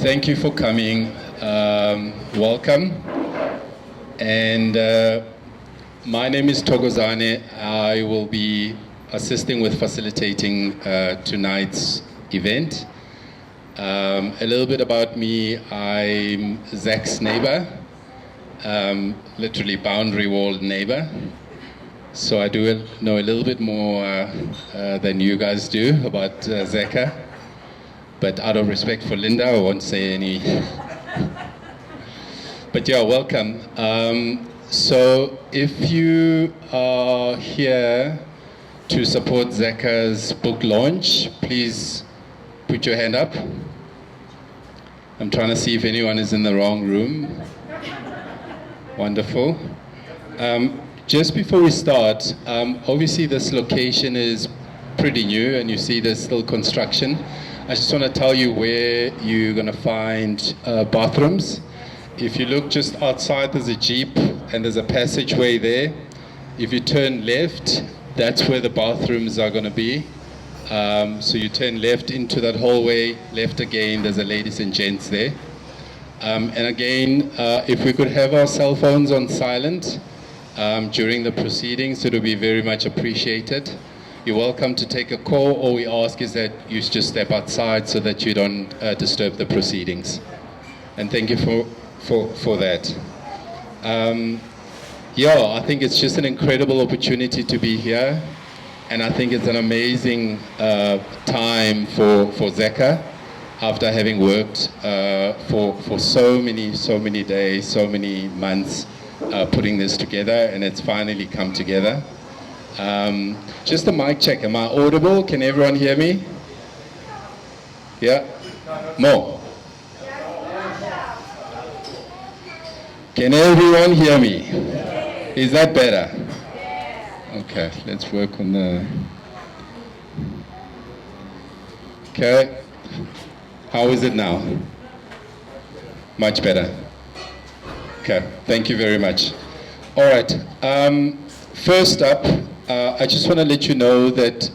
Thank you for coming. Welcome. And my name is Togozane. I will be assisting with facilitating tonight's event. A little bit about me. I'm Zach's neighbor, literally boundary wall neighbor. So I do know a little bit more than you guys do about Zeca. But out of respect for Linda, I won't say any. But yeah, welcome. So if you are here to support Zeca's book launch, please put your hand up. I'm trying to see if anyone is in the wrong room. Wonderful. Just before we start, obviously this location is pretty new and you see there's still construction. I just want to tell you where you're going to find bathrooms. If you look just outside, there's a Jeep and there's a passageway there. If you turn left, that's where the bathrooms are going to be. So you turn left into that hallway, left again, there's a ladies and gents there. And again, if we could have our cell phones on silent during the proceedings, it would be very much appreciated. You're welcome to take a call. All we ask is that you just step outside so that you don't disturb the proceedings. And thank you for that. Yeah, I think it's just an incredible opportunity to be here. And I think it's an amazing time for Zeca after having worked for so many days, so many months putting this together, and it's finally come together. Just a mic check. Am I audible? Can everyone hear me? Yeah? More? Can everyone hear me? Is that better? Okay, let's work on the... Okay. How is it now? Much better. Okay, thank you very much. All right. First up, I just want to let you know that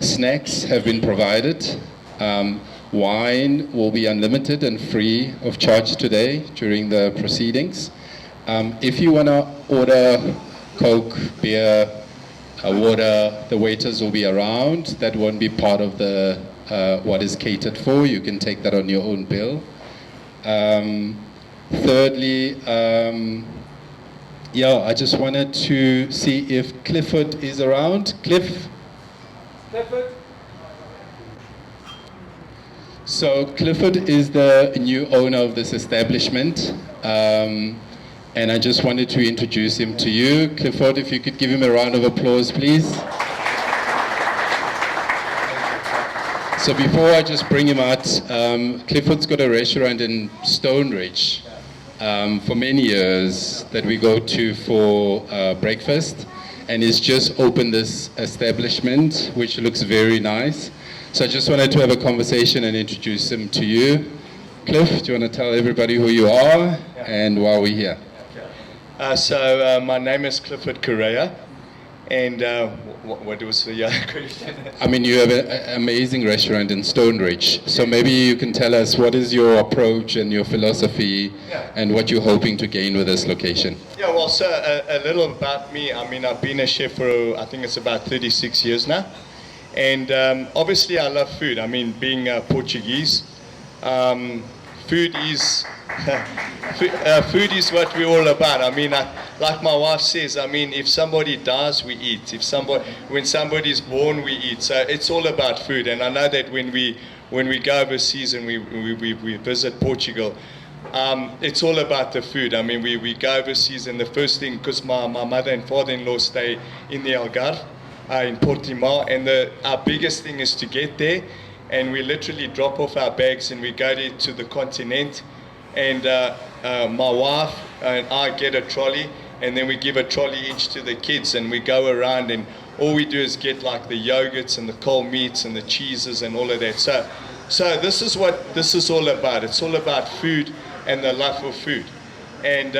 snacks have been provided. Wine will be unlimited and free of charge today during the proceedings. If you want to order Coke, beer, water, the waiters will be around. That won't be part of the what is catered for. You can take that on your own bill. Thirdly, yeah, I just wanted to see if Clifford is around. Clifford? So Clifford is the new owner of this establishment. And I just wanted to introduce him to you. Clifford, if you could give him a round of applause, please. So before I just bring him out, Clifford's got a restaurant in Stonebridge. For many years that we go to for breakfast, and he's just opened this establishment which looks very nice. So I just wanted to have a conversation and introduce him to you. Cliff, do you want to tell everybody who you are and why we're here? So my name is Clifford Correa, and what was the question? I mean, you have an amazing restaurant in Stonebridge, so maybe you can tell us what is your approach and your philosophy and what you're hoping to gain with this location. Yeah, well, so a little about me. I mean, I've been a chef for, I think it's about 36 years now. And obviously I love food. I mean, being Portuguese, food is food is what we're all about. I mean, like my wife says, I mean, if somebody dies, we eat. When somebody's born, we eat. So it's all about food. And I know that when we go overseas and we visit Portugal, it's all about the food. I mean, we go overseas, and the first thing, because my mother and father-in-law stay in the Algarve, in Portimao, and our biggest thing is to get there, and we literally drop off our bags and we go to the continent. And my wife and I get a trolley, and then we give a trolley each to the kids, and we go around, and all we do is get like the yogurts and the cold meats and the cheeses and all of that. So this is what this is all about. It's all about food and the love of food, and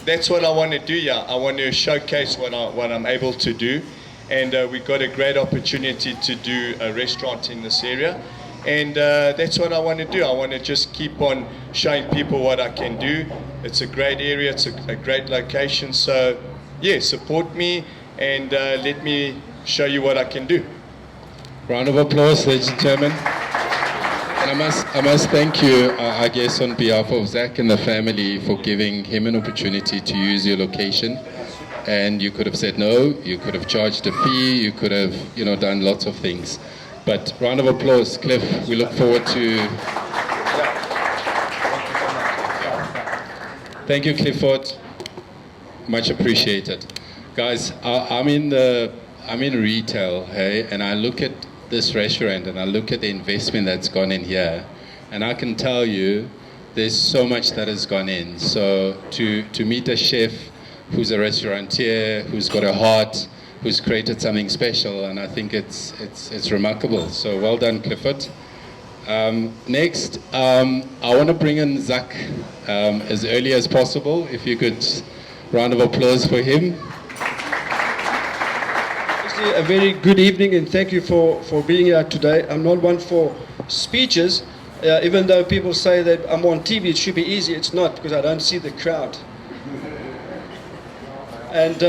that's what I want to do here. I want to showcase what I'm able to do, and we got a great opportunity to do a restaurant in this area. And that's what I want to do. I want to just keep on showing people what I can do. It's a great area. It's a great location. So, yeah, support me and let me show you what I can do. Round of applause, ladies and gentlemen. And I must thank you, I guess, on behalf of Zach and the family for giving him an opportunity to use your location. And you could have said no, you could have charged a fee, you could have, done lots of things. But round of applause, Cliff. We look forward to. Thank you, Clifford. Much appreciated, guys. I'm in retail, hey, and I look at this restaurant and I look at the investment that's gone in here, and I can tell you, there's so much that has gone in. So to meet a chef who's a restaurateur, who's got a heart, who's created something special, and I think it's remarkable. So well done, Clifford. Next, I want to bring in Zach as early as possible. If you could, round of applause for him. A very good evening, and thank you for being here today. I'm not one for speeches, even though people say that I'm on TV, it should be easy. It's not, because I don't see the crowd. And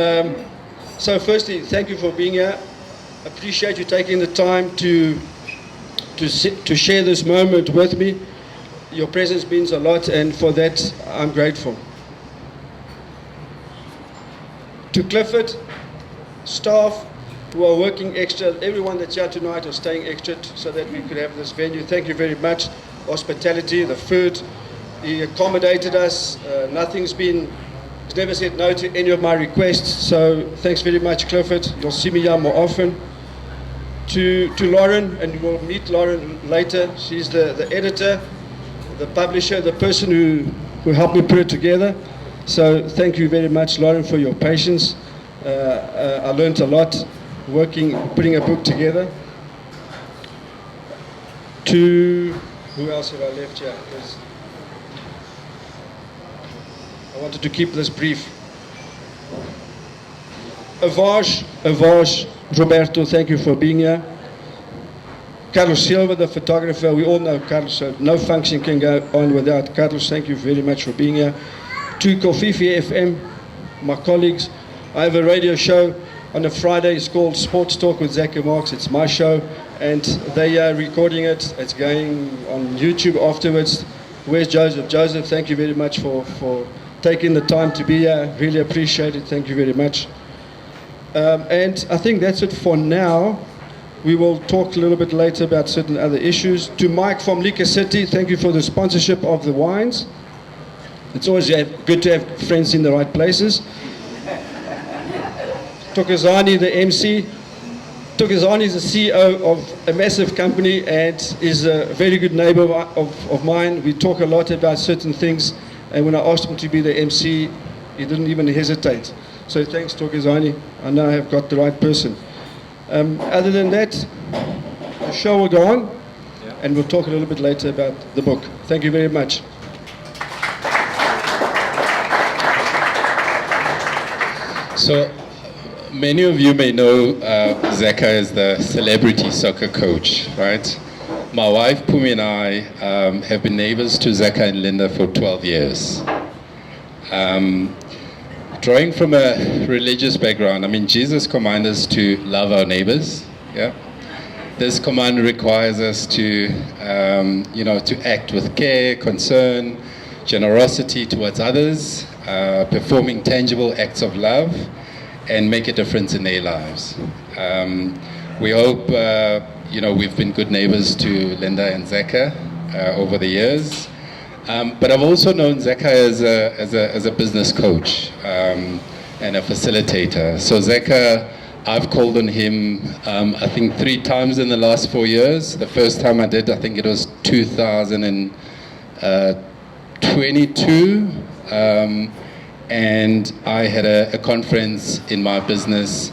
so firstly, thank you for being here. Appreciate you taking the time to share this moment with me. Your presence means a lot, and for that, I'm grateful. To Clifford, staff who are working extra, everyone that's here tonight are staying extra so that we could have this venue. Thank you very much. Hospitality, the food, he accommodated us. He's never said no to any of my requests, so thanks very much, Clifford. You'll see me here more often. To Lauren, and we'll meet Lauren later. She's the editor, the publisher, the person who helped me put it together. So thank you very much, Lauren, for your patience. I learned a lot putting a book together. To who else have I left here? I wanted to keep this brief. Avage, Roberto, thank you for being here. Carlos Silva, the photographer, we all know Carlos, so no function can go on without Carlos. Thank you very much for being here. To Kofifi FM, my colleagues, I have a radio show on a Friday. It's called Sports Talk with Zeca Marques. It's my show, and they are recording it. It's going on YouTube afterwards. Where's Joseph? Joseph, thank you very much for taking the time to be here. Really appreciate it. Thank you very much. And I think that's it for now. We will talk a little bit later about certain other issues. To Mike from Lika City, thank you for the sponsorship of the wines. It's always good to have friends in the right places. Tokozani, the MC. Tokozani is the CEO of a massive company and is a very good neighbor of mine. We talk a lot about certain things, and when I asked him to be the MC, he didn't even hesitate. So thanks, Tokozani. I know I have got the right person. Other than that, the show will go on, and we'll talk a little bit later about the book. Thank you very much. So, many of you may know Zeca as the celebrity soccer coach, right? My wife, Pumi, and I have been neighbors to Zeca and Linda for 12 years. Drawing from a religious background, I mean, Jesus commanded us to love our neighbors, yeah? This command requires us to, to act with care, concern, generosity towards others, performing tangible acts of love, and make a difference in their lives. We hope, we've been good neighbors to Linda and Zeca over the years. But I've also known Zeca as a business coach and a facilitator. So Zeca, I've called on him, I think 3 times in the last 4 years. The first time I did, I think it was 2022. And I had a conference in my business,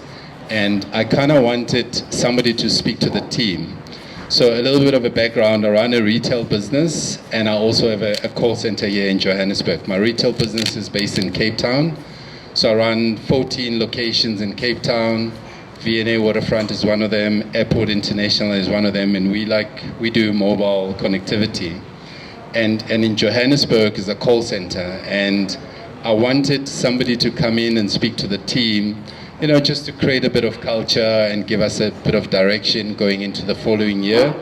and I kind of wanted somebody to speak to the team. So a little bit of a background. I run a retail business, and I also have a call center here in Johannesburg. My retail business is based in Cape Town. So I run 14 locations in Cape Town, V&A Waterfront is one of them, Airport International is one of them, and we do mobile connectivity. And in Johannesburg is a call center, and I wanted somebody to come in and speak to the team, just to create a bit of culture and give us a bit of direction going into the following year.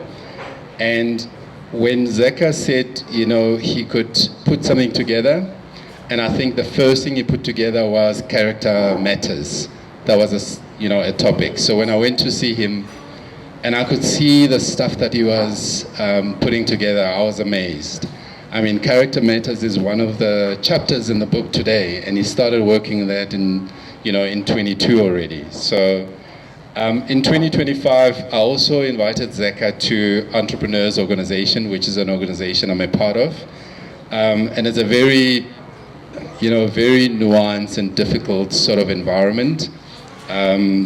And when Zeca said, he could put something together, and I think the first thing he put together was character matters. That was a topic. So when I went to see him, and I could see the stuff that he was putting together, I was amazed. I mean, character matters is one of the chapters in the book today, and he started working that in 22 already. So in 2025, I also invited Zeca to Entrepreneurs Organization, which is an organization I'm a part of. And it's a very, very nuanced and difficult sort of environment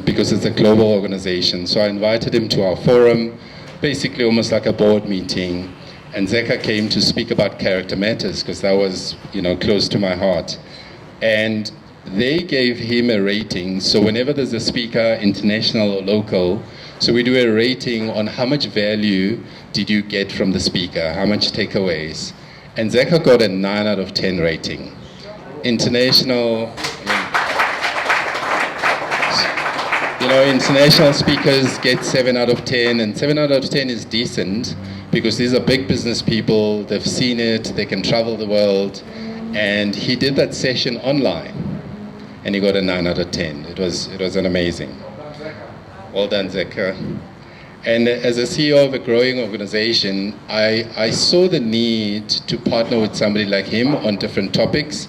because it's a global organization. So I invited him to our forum, basically almost like a board meeting. And Zeca came to speak about character matters because that was, close to my heart. And they gave him a rating. So whenever there's a speaker, international or local, so we do a rating on how much value did you get from the speaker, how much takeaways. And Zeca got a 9 out of 10 rating. International, international speakers get 7 out of 10, and 7 out of 10 is decent because these are big business people, they've seen it, they can travel the world. And he did that session online. And he got a 9 out of 10. It was an amazing. Well done, Zeca. And as a CEO of a growing organization, I saw the need to partner with somebody like him on different topics.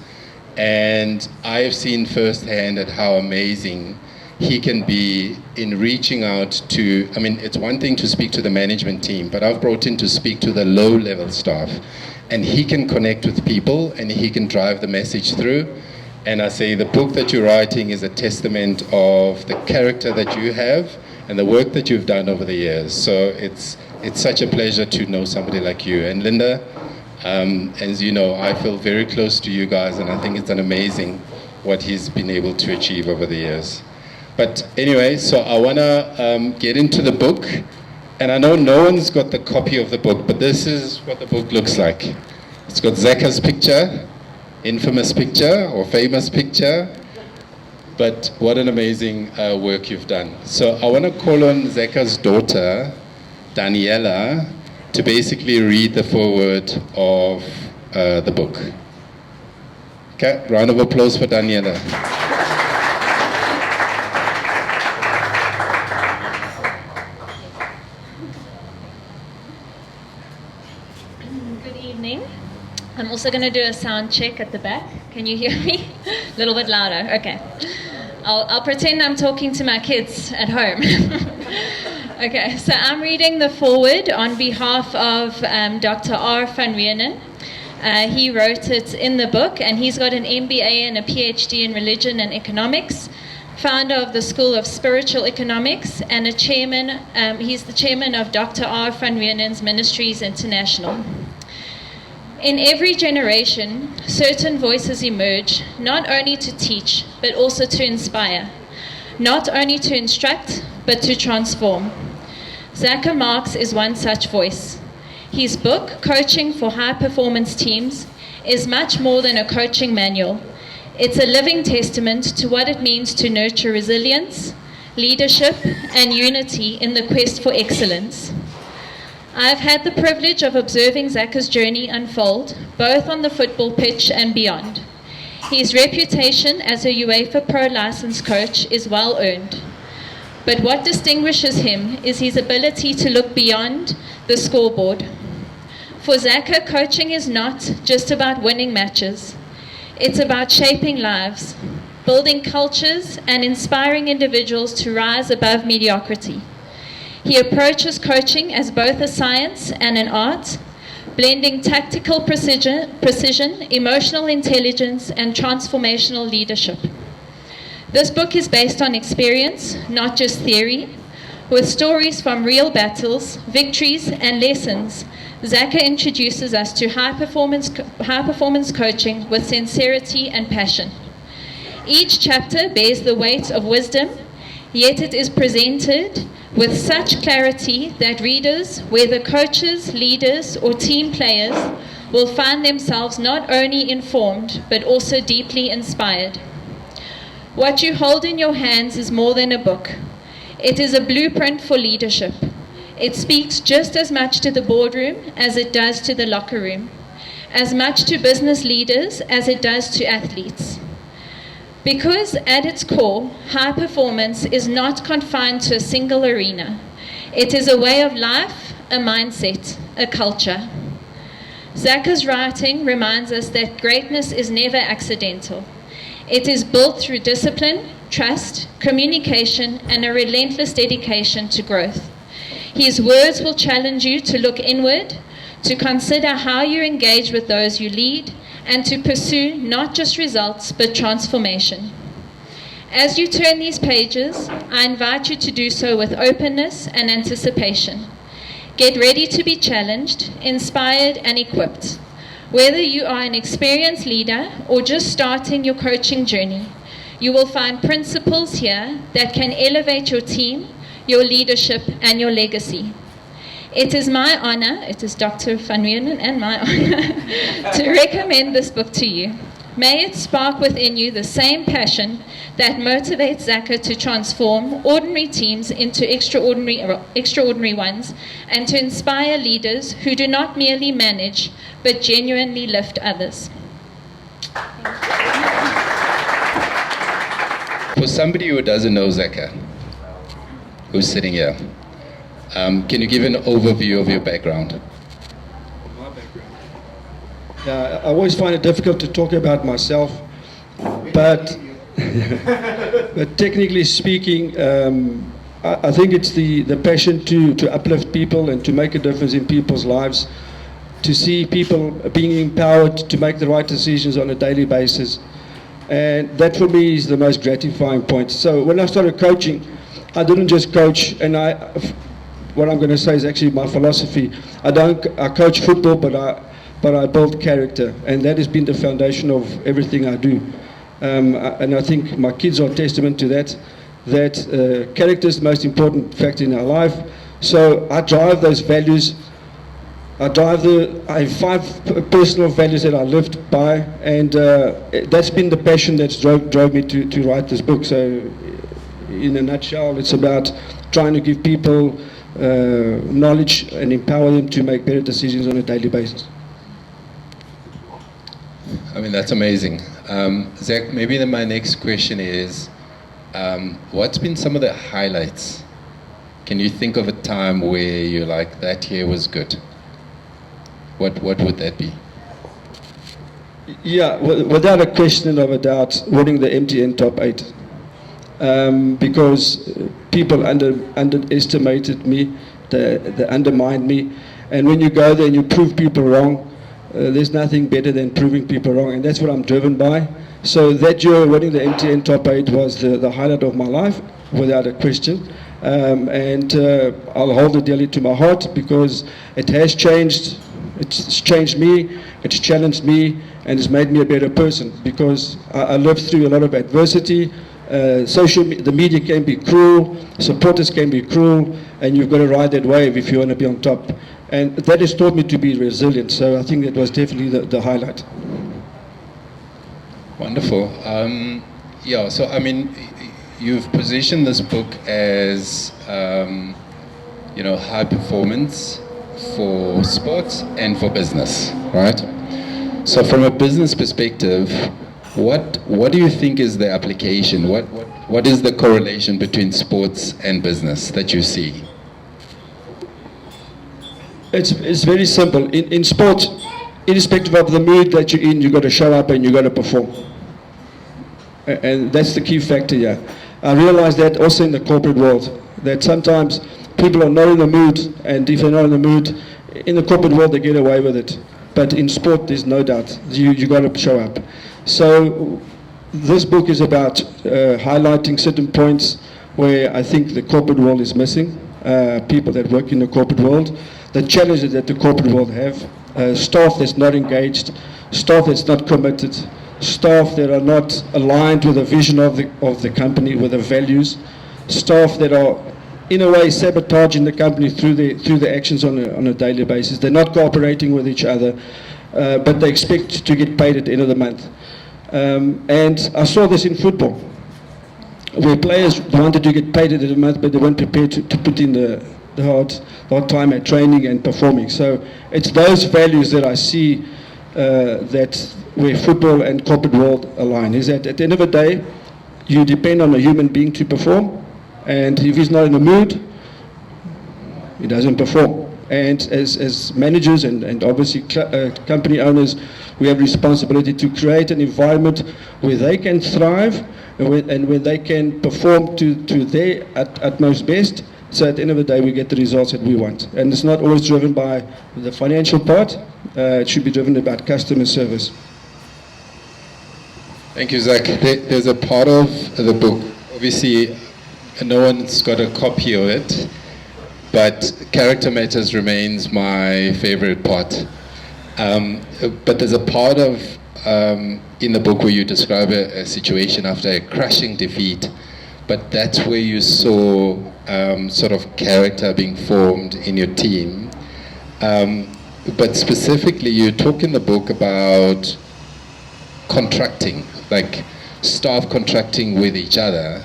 And I have seen firsthand at how amazing he can be in reaching out to, it's one thing to speak to the management team, but I've brought in to speak to the low-level staff. And he can connect with people and he can drive the message through. And I say the book that you're writing is a testament of the character that you have and the work that you've done over the years. So it's such a pleasure to know somebody like you. And Linda, as you know, I feel very close to you guys, and I think it's an amazing what he's been able to achieve over the years. But anyway, so I want to get into the book. And I know no one's got the copy of the book, but this is what the book looks like. It's got Zeca's picture, infamous picture or famous picture, but what an amazing work you've done. So I want to call on Zeca's daughter, Daniela, to basically read the foreword of the book. Okay, round of applause for Daniela. I'm also going to do a sound check at the back. Can you hear me? A little bit louder. Okay. I'll pretend I'm talking to my kids at home. Okay, so I'm reading the foreword on behalf of Dr. R. van Rienen. He wrote it in the book, and he's got an MBA and a PhD in religion and economics, founder of the School of Spiritual Economics, and he's the chairman of Dr. R. van Rienen's Ministries International. In every generation, certain voices emerge, not only to teach, but also to inspire, not only to instruct, but to transform. Zeca Marques is one such voice. His book, Coaching for High-Performance Teams, is much more than a coaching manual. It's a living testament to what it means to nurture resilience, leadership, and unity in the quest for excellence. I've had the privilege of observing Zeca's journey unfold, both on the football pitch and beyond. His reputation as a UEFA Pro licensed coach is well earned. But what distinguishes him is his ability to look beyond the scoreboard. For Zeca, coaching is not just about winning matches. It's about shaping lives, building cultures, and inspiring individuals to rise above mediocrity. He approaches coaching as both a science and an art, blending tactical precision, emotional intelligence, and transformational leadership. This book is based on experience, not just theory. With stories from real battles, victories, and lessons, Zeca introduces us to high-performance coaching with sincerity and passion. Each chapter bears the weight of wisdom, yet it is presented with such clarity that readers, whether coaches, leaders, or team players, will find themselves not only informed, but also deeply inspired. What you hold in your hands is more than a book. It is a blueprint for leadership. It speaks just as much to the boardroom as it does to the locker room, as much to business leaders as it does to athletes. Because at its core, high performance is not confined to a single arena. It is a way of life, a mindset, a culture. Zeca's writing reminds us that greatness is never accidental. It is built through discipline, trust, communication, and a relentless dedication to growth. His words will challenge you to look inward, to consider how you engage with those you lead, and to pursue not just results, but transformation. As you turn these pages, I invite you to do so with openness and anticipation. Get ready to be challenged, inspired, and equipped. Whether you are an experienced leader or just starting your coaching journey, you will find principles here that can elevate your team, your leadership, and your legacy. It is my honor, it is Dr. Van Wienen and my honor, to recommend this book to you. May it spark within you the same passion that motivates Zeca to transform ordinary teams into extraordinary ones, and to inspire leaders who do not merely manage, but genuinely lift others. For somebody who doesn't know Zeca, who's sitting here, can you give an overview of your background? My background. Yeah, I always find it difficult to talk about myself, but but technically speaking, I think it's the passion to uplift people and to make a difference in people's lives, to see people being empowered to make the right decisions on a daily basis. And that for me is the most gratifying point. So when I started coaching, I didn't just coach, and what I'm going to say is actually my philosophy. I coach football, but I build character, and that has been the foundation of everything I do. And I think my kids are testament to that. That character is the most important factor in our life. So I drive those values. I have 5 personal values that I lived by, and that's been the passion that's drove me to write this book. So in a nutshell, it's about trying to give people knowledge and empower them to make better decisions on a daily basis. I mean, that's amazing. Zach, maybe then my next question is, what's been some of the highlights? Can you think of a time where you're like, that year was good? What would that be? Yeah, without a question of a doubt, winning the MTN Top 8. Because people underestimated me, they undermined me. And when you go there and you prove people wrong, there's nothing better than proving people wrong, and that's what I'm driven by. So that year, winning the MTN Top 8 was the highlight of my life, without a question. And I'll hold it dearly to my heart because it has changed. It's changed me, it's challenged me, and it's made me a better person because I lived through a lot of adversity. The media can be cruel, supporters can be cruel, and you've got to ride that wave if you want to be on top. And that has taught me to be resilient, so I think that was definitely the highlight. Wonderful. Yeah, so I mean, you've positioned this book as, high performance for sports and for business, right? So from a business perspective, what do you think is the application? What is the correlation between sports and business that you see? It's very simple. In sport, irrespective of the mood that you're in, you've got to show up and you've got to perform. And that's the key factor here. I realize that also in the corporate world, that sometimes people are not in the mood, and if they're not in the mood, in the corporate world they get away with it. But in sport, there's no doubt. You got to show up. So this book is about highlighting certain points where I think the corporate world is missing. People that work in the corporate world, the challenges that the corporate world have, staff that's not engaged, staff that's not committed, staff that are not aligned with the vision of the company, with the values. staff that are in a way sabotaging the company through the actions on a daily basis. They're not cooperating with each other, but they expect to get paid at the end of the month. And I saw this in football, where players wanted to get paid at the end of the month, but they weren't prepared to put in the hard time at training and performing. So it's those values that I see that where football and corporate world align, is that at the end of the day, you depend on a human being to perform, and if he's not in the mood, he doesn't perform. And as managers and obviously company owners, we have responsibility to create an environment where they can thrive and where they can perform to their utmost best. So at the end of the day, we get the results that we want. And it's not always driven by the financial part. It should be driven about customer service. Thank you, Zach. There's a part of the book, obviously no one's got a copy of it, but Character Matters remains my favorite part. But there's a part of in the book where you describe a situation after a crushing defeat, but that's where you saw sort of character being formed in your team. But specifically, you talk in the book about contracting, like staff contracting with each other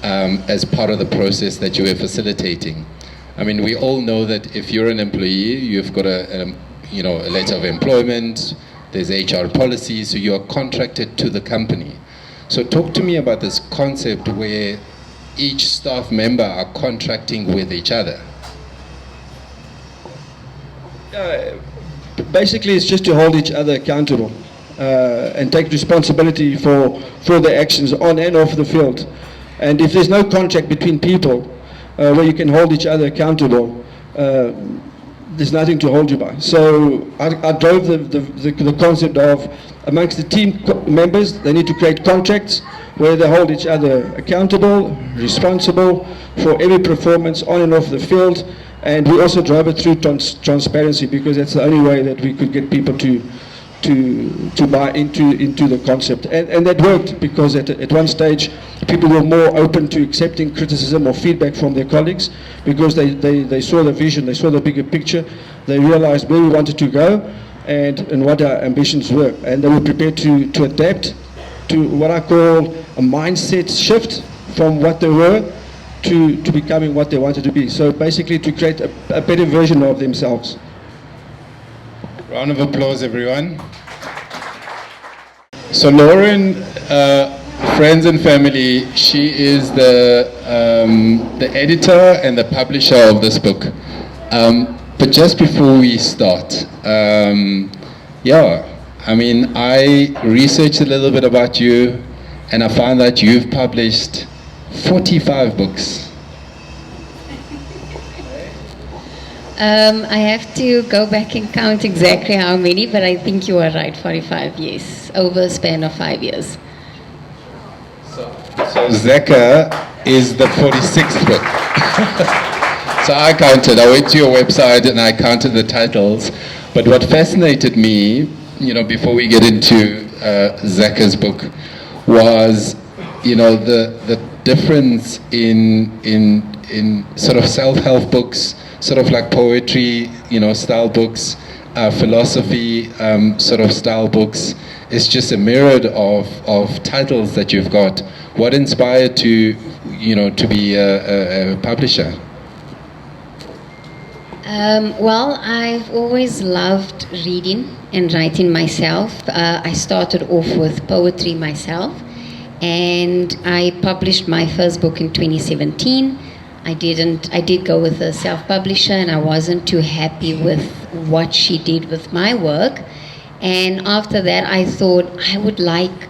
as part of the process that you were facilitating. I mean, we all know that if you're an employee, you've got a letter of employment, there's HR policies, so you're contracted to the company. So talk to me about this concept where each staff member are contracting with each other. Basically, it's just to hold each other accountable and take responsibility for their actions on and off the field. And if there's no contract between people where you can hold each other accountable, there's nothing to hold you by. So I drove the concept of, amongst the team members, they need to create contracts where they hold each other accountable, responsible for every performance on and off the field. And we also drove it through transparency, because that's the only way that we could get people to buy into the concept. And that worked, because at one stage people were more open to accepting criticism or feedback from their colleagues, because they saw the vision, they saw the bigger picture, they realized where we wanted to go and what our ambitions were, and they were prepared to adapt to what I call a mindset shift from what they were to becoming what they wanted to be. So basically to create a better version of themselves. Round of applause, everyone. So Lauren, friends and family, she is the editor and the publisher of this book. But just before we start, I researched a little bit about you, and I found that you've published 45 books. I have to go back and count exactly how many, but I think you are right, 45, yes, over a span of 5 years. So Zeca is the 46th book. So I went to your website and I counted the titles, but what fascinated me, before we get into Zeca's book, was, the difference in sort of self-help books, sort of like poetry, style books, philosophy, sort of style books. It's just a myriad of titles that you've got. What inspired to be a publisher? Well, I've always loved reading and writing myself. I started off with poetry myself, and I published my first book in 2017. I did go with a self-publisher, and I wasn't too happy with what she did with my work. And after that, I thought I would like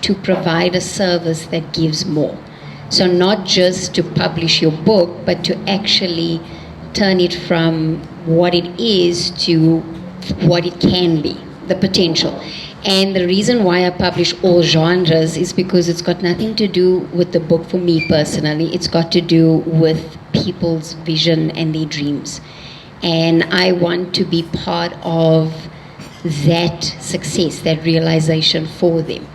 to provide a service that gives more. So not just to publish your book, but to actually turn it from what it is to what it can be, the potential. And the reason why I publish all genres is because it's got nothing to do with the book for me personally. It's got to do with people's vision and their dreams. And I want to be part of that success, that realization for them.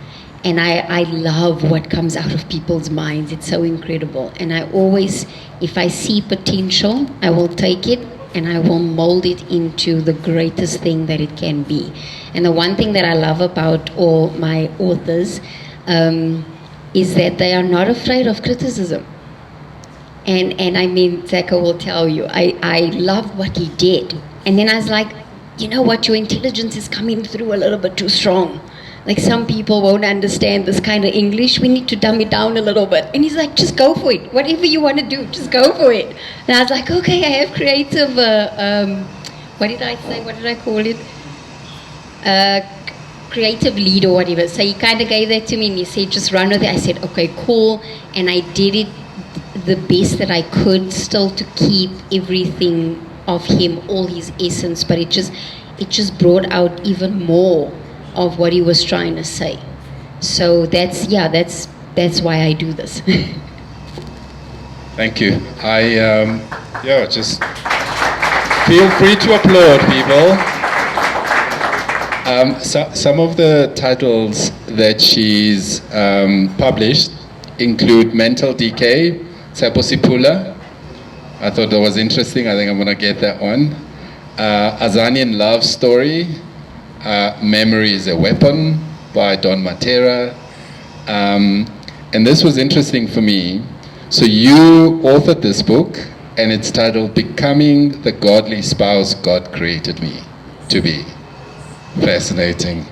And I love what comes out of people's minds. It's so incredible. And I always, if I see potential, I will take it and I will mold it into the greatest thing that it can be. And the one thing that I love about all my authors is that they are not afraid of criticism. And I mean, Zeca will tell you, I love what he did. And then I was like, you know what, your intelligence is coming through a little bit too strong. Like, some people won't understand this kind of English. We need to dumb it down a little bit. And he's like, just go for it. Whatever you want to do, just go for it. And I was like, okay, I have creative, what did I say? What did I call it? Creative lead or whatever. So he kind of gave that to me and he said, just run with it. I said, okay, cool. And I did it the best that I could, still to keep everything of him, all his essence. But it just brought out even more of what he was trying to say. So that's why I do this. Thank you. Just feel free to applaud, people. Some of the titles that she's published include Mental Decay, Seposipula. I thought that was interesting. I think I'm going to get that one. Azanian Love Story. Memory is a Weapon by Don Matera. And this was interesting for me. So you authored this book, and it's titled Becoming the Godly Spouse God Created Me to Be. Fascinating.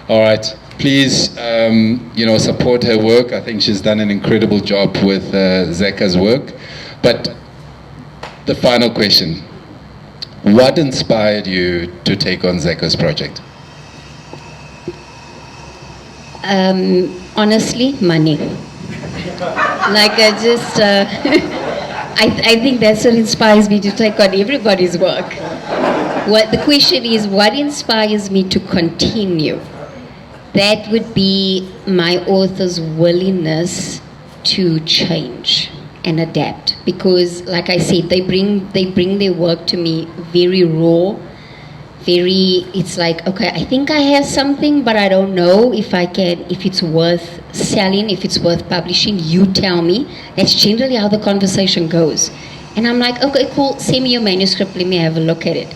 All right, please, support her work. I think she's done an incredible job with Zeca's work. But the final question, what inspired you to take on Zeca's project? Honestly, money. Like, I think that's what inspires me to take on everybody's work. What the question is, what inspires me to continue? That would be my author's willingness to change and adapt. Because, like I said, they bring their work to me very raw. It's like, okay, I think I have something, but I don't know if it's worth selling, if it's worth publishing. You tell me. That's generally how the conversation goes. And I'm like, okay, cool, send me your manuscript, let me have a look at it.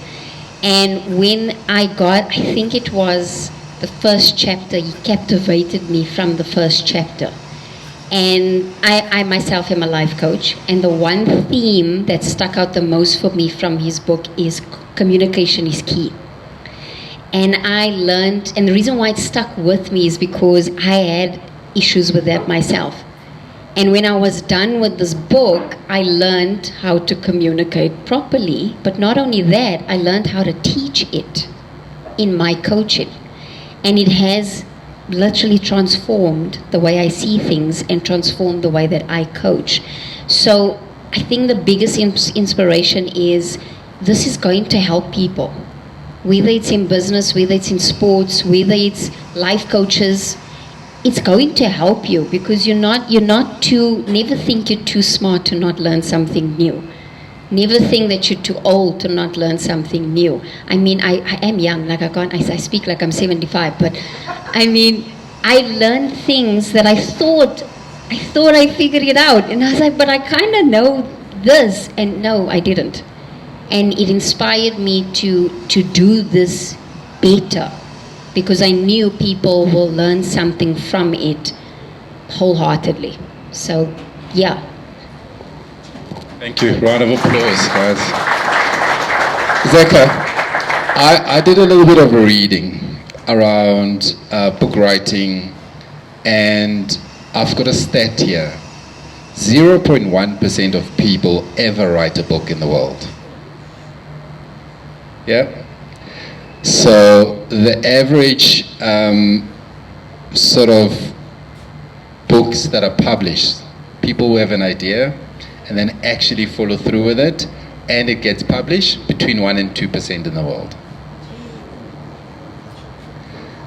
And when I think it was the first chapter, he captivated me from the first chapter. And I myself am a life coach, and the one theme that stuck out the most for me from his book is communication is key. And I learned, and the reason why it stuck with me is because I had issues with that myself. And when I was done with this book, I learned how to communicate properly. But not only that, I learned how to teach it in my coaching. And it has literally transformed the way I see things and transformed the way that I coach. So I think the biggest inspiration is this is going to help people. Whether it's in business, whether it's in sports, whether it's life coaches, it's going to help you because never think you're too smart to not learn something new. Never think that you're too old to not learn something new. I mean, I am young, like I speak like I'm 75, but I mean, I learned things that I thought I figured it out. And I was like, but I kind of know this. And no, I didn't. And it inspired me to do this better because I knew people will learn something from it wholeheartedly. So, yeah. Thank you. Round of applause, guys. Zeca, I did a little bit of a reading around book writing, and I've got a stat here. 0.1% of people ever write a book in the world. Yeah? So the average sort of books that are published, people who have an idea and then actually follow through with it, and it gets published, between 1 and 2% in the world.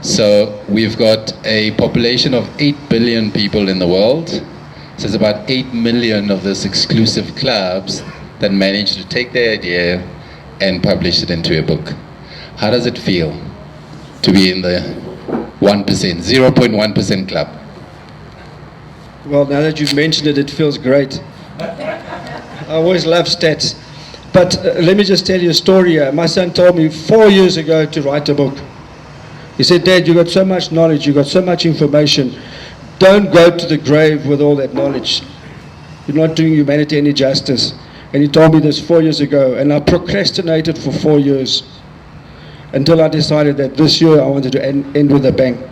So we've got a population of 8 billion people in the world. So there's about 8 million of those exclusive clubs that manage to take their idea and publish it into a book. How does it feel to be in the 0.1% club. Well, now that you've mentioned it, it feels great. I always love stats. But let me just tell you a story. My son told me 4 years ago to write a book. He said, Dad, you got so much knowledge, you got so much information. Don't go to the grave with all that knowledge. You're not doing humanity any justice. And he told me this 4 years ago, and I procrastinated for 4 years until I decided that this year I wanted to end with a bang.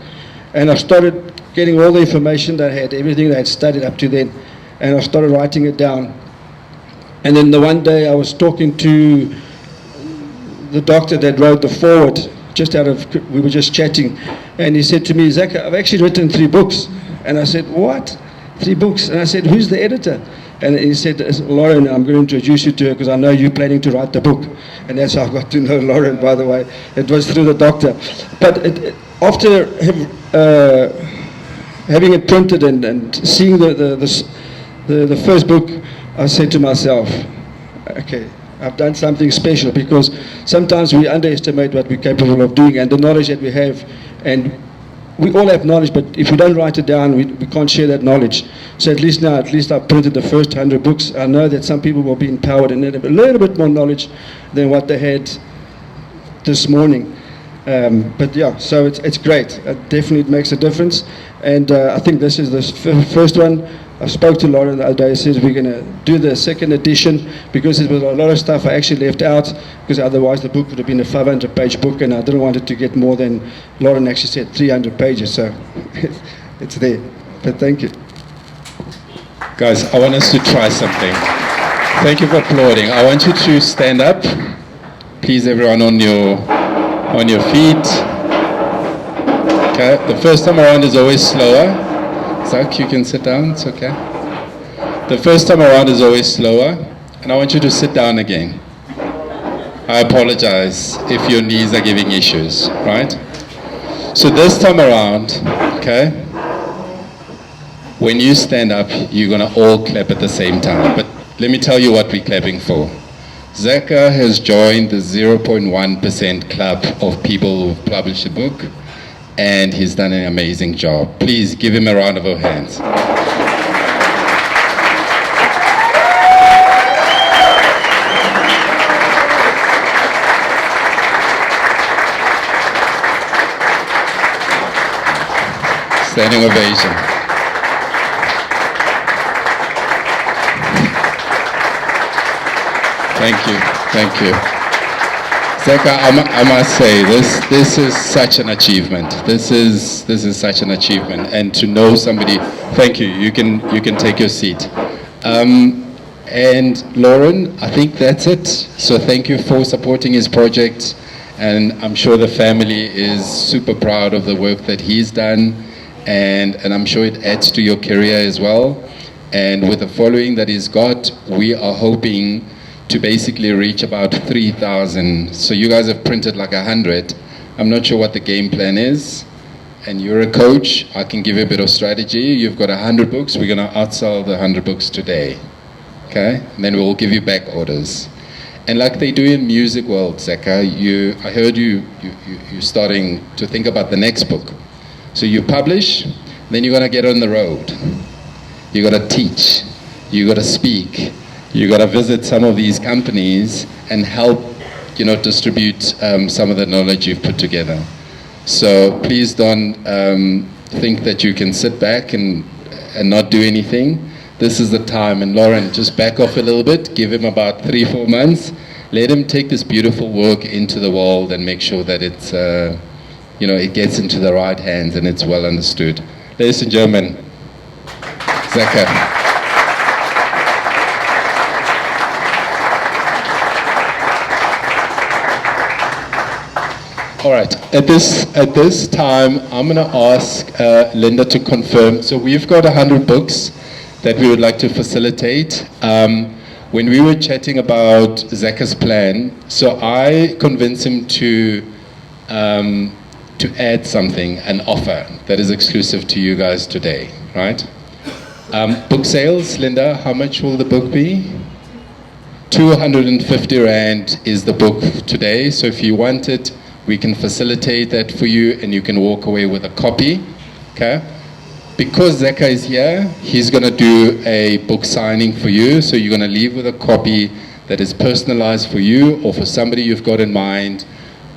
And I started getting all the information that I had, everything that I had studied up to then, and I started writing it down. And then the one day I was talking to the doctor that wrote the foreword, we were just chatting, and he said to me, Zeca, I've actually written 3 books. And I said, what? 3 books? And I said, who's the editor? And he said, Lauren, I'm going to introduce you to her because I know you're planning to write the book. And that's how I got to know Lauren, by the way. It was through the doctor. But after having it printed and seeing the first book, I said to myself, okay, I've done something special, because sometimes we underestimate what we're capable of doing and the knowledge that we have. And we all have knowledge, but if we don't write it down, we can't share that knowledge. So at least I've printed the first 100 books. I know that some people will be empowered and have a little bit more knowledge than what they had this morning. But yeah, so it's great. It definitely makes a difference. And I think this is the first one. I spoke to Lauren the other day. I said we're going to do the second edition, because there was a lot of stuff I actually left out, because otherwise the book would have been a 500-page book, and I didn't want it to get more than, Lauren actually said, 300 pages. So it's there. But thank you. Guys, I want us to try something. Thank you for applauding. I want you to stand up. Please, everyone on your feet. Okay. The first time around is always slower. Zach, you can sit down, it's okay. The first time around is always slower, and I want you to sit down again. I apologize if your knees are giving issues, right? So this time around, okay, when you stand up, you're gonna all clap at the same time. But let me tell you what we're clapping for. Zeca has joined the 0.1% club of people who've published a book, and he's done an amazing job. Please give him a round of hands. Standing ovation. Thank you. Zeca, I must say, this is such an achievement. This is such an achievement, and to know somebody. Thank you. You can take your seat. And Lauren, I think that's it. So thank you for supporting his project, and I'm sure the family is super proud of the work that he's done, and I'm sure it adds to your career as well. And with the following that he's got, we are hoping to basically reach about 3,000. So you guys have printed like 100. I'm not sure what the game plan is. And you're a coach, I can give you a bit of strategy. You've got 100 books, we're gonna outsell the 100 books today. Okay, and then we'll give you back orders. And like they do in music world, Zeca, I heard you're starting to think about the next book. So you publish, then you're gonna get on the road. You gotta teach, you gotta speak, you got to visit some of these companies and help, distribute some of the knowledge you've put together. So please don't think that you can sit back and not do anything. This is the time. And Lauren, just back off a little bit. Give him about 3-4 months. Let him take this beautiful work into the world and make sure that it's, it gets into the right hands and it's well understood. Ladies and gentlemen, Zeca. All right, at this time, I'm going to ask Linda to confirm. So we've got 100 books that we would like to facilitate. When we were chatting about Zeca's plan, so I convinced him to add something, an offer that is exclusive to you guys today, right? Book sales, Linda, how much will the book be? 250 Rand is the book today. So if you want it, we can facilitate that for you, and you can walk away with a copy. Okay? Because Zeca is here, he's going to do a book signing for you, so you're going to leave with a copy that is personalized for you or for somebody you've got in mind,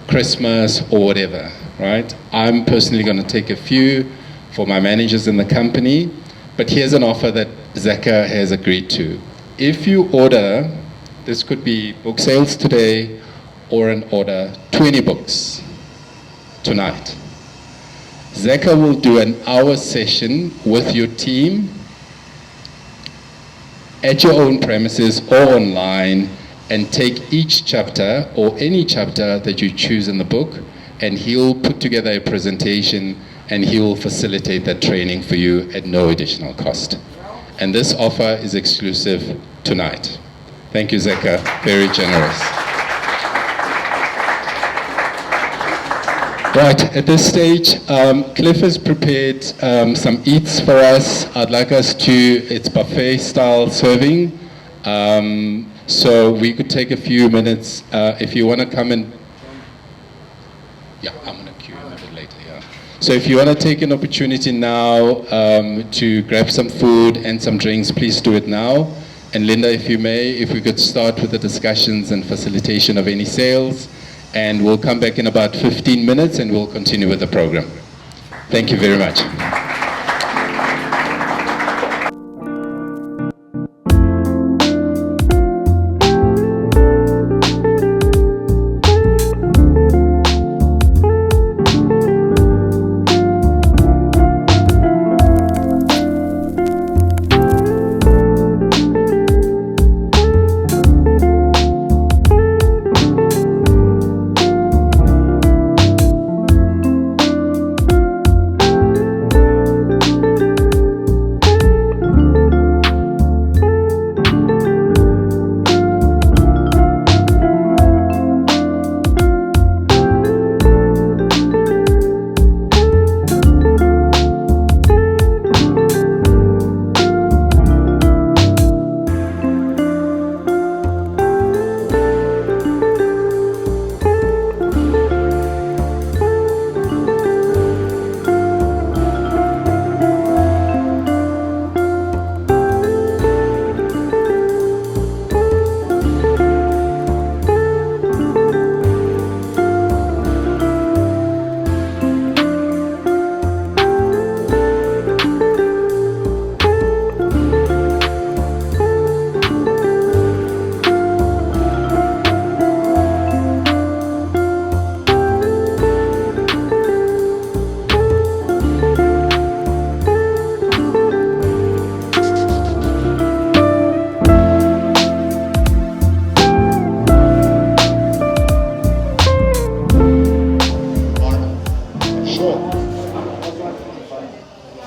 Christmas or whatever, right? I'm personally going to take a few for my managers in the company, but here's an offer that Zeca has agreed to. If you order, this could be book sales today, or an order 20 books tonight, Zeca will do an hour session with your team at your own premises or online, and take each chapter or any chapter that you choose in the book, and he'll put together a presentation and he will facilitate that training for you at no additional cost. And this offer is exclusive tonight. Thank you, Zeca. Very generous. Right, at this stage, Cliff has prepared some eats for us. I'd like us to, it's buffet style serving. So we could take a few minutes. If you want to come and, yeah, I'm going to queue a bit later, yeah. So if you want to take an opportunity now to grab some food and some drinks, please do it now. And Linda, if you may, if we could start with the discussions and facilitation of any sales, and we'll come back in about 15 minutes and we'll continue with the program. Thank you very much.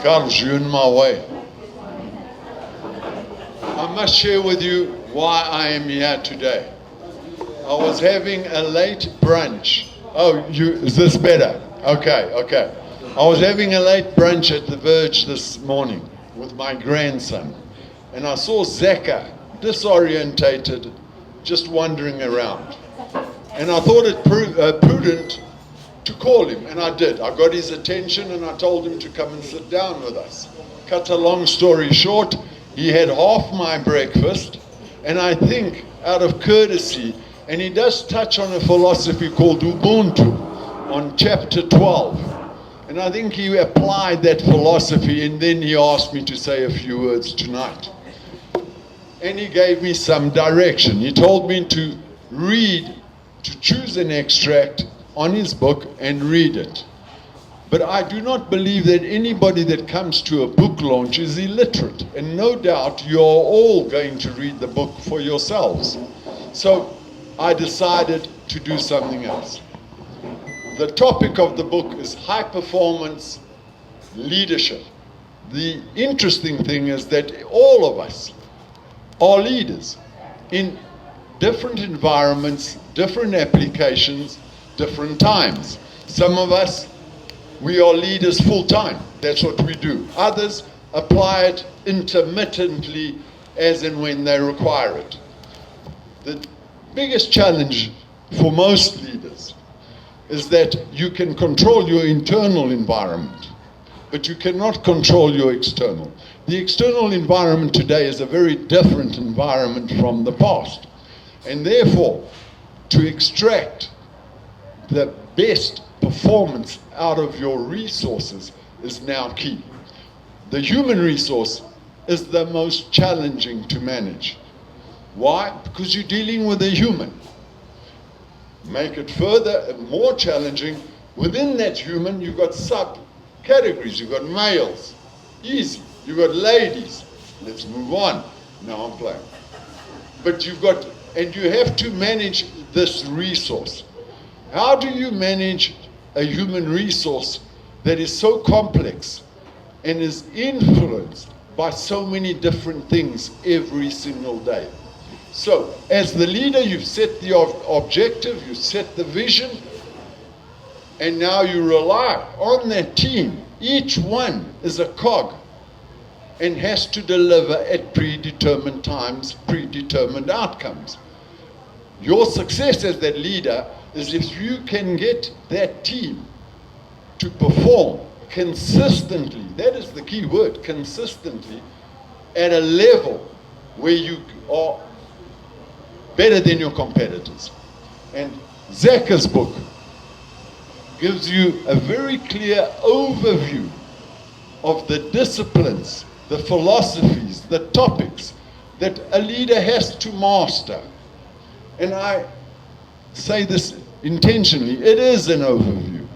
Carlos, you're in my way. I must share with you why I am here today. I was having a late brunch. Oh, is this better? Okay. I was having a late brunch at the Verge this morning with my grandson, and I saw Zeca disorientated, just wandering around. And I thought it prudent to call him, and I did. I got his attention and I told him to come and sit down with us. Cut a long story short, he had half my breakfast, and I think out of courtesy, and he does touch on a philosophy called Ubuntu on chapter 12. And I think he applied that philosophy, and then he asked me to say a few words tonight. And he gave me some direction. He told me to choose an extract on his book and read it. But I do not believe that anybody that comes to a book launch is illiterate. And no doubt you're all going to read the book for yourselves. So I decided to do something else. The topic of the book is high performance leadership. The interesting thing is that all of us are leaders in different environments, different applications, different times. Some of us, we are leaders full time. That's what we do. Others apply it intermittently as and when they require it. The biggest challenge for most leaders is that you can control your internal environment, but you cannot control your external. The external environment today is a very different environment from the past. And therefore, to extract the best performance out of your resources is now key. The human resource is the most challenging to manage. Why? Because you're dealing with a human. Make it further and more challenging. Within that human, you've got subcategories. You've got males. Easy. You've got ladies. Let's move on. Now I'm playing. But you've got, and you have to manage this resource. How do you manage a human resource that is so complex and is influenced by so many different things every single day? So, as the leader, you've set the objective, you've set the vision, and now you rely on that team. Each one is a cog and has to deliver at predetermined times, predetermined outcomes. Your success as that leader is if you can get that team to perform consistently, that is the key word, consistently, at a level where you are better than your competitors. And Zeca's book gives you a very clear overview of the disciplines, the philosophies, the topics that a leader has to master. And I say this intentionally, it is an overview.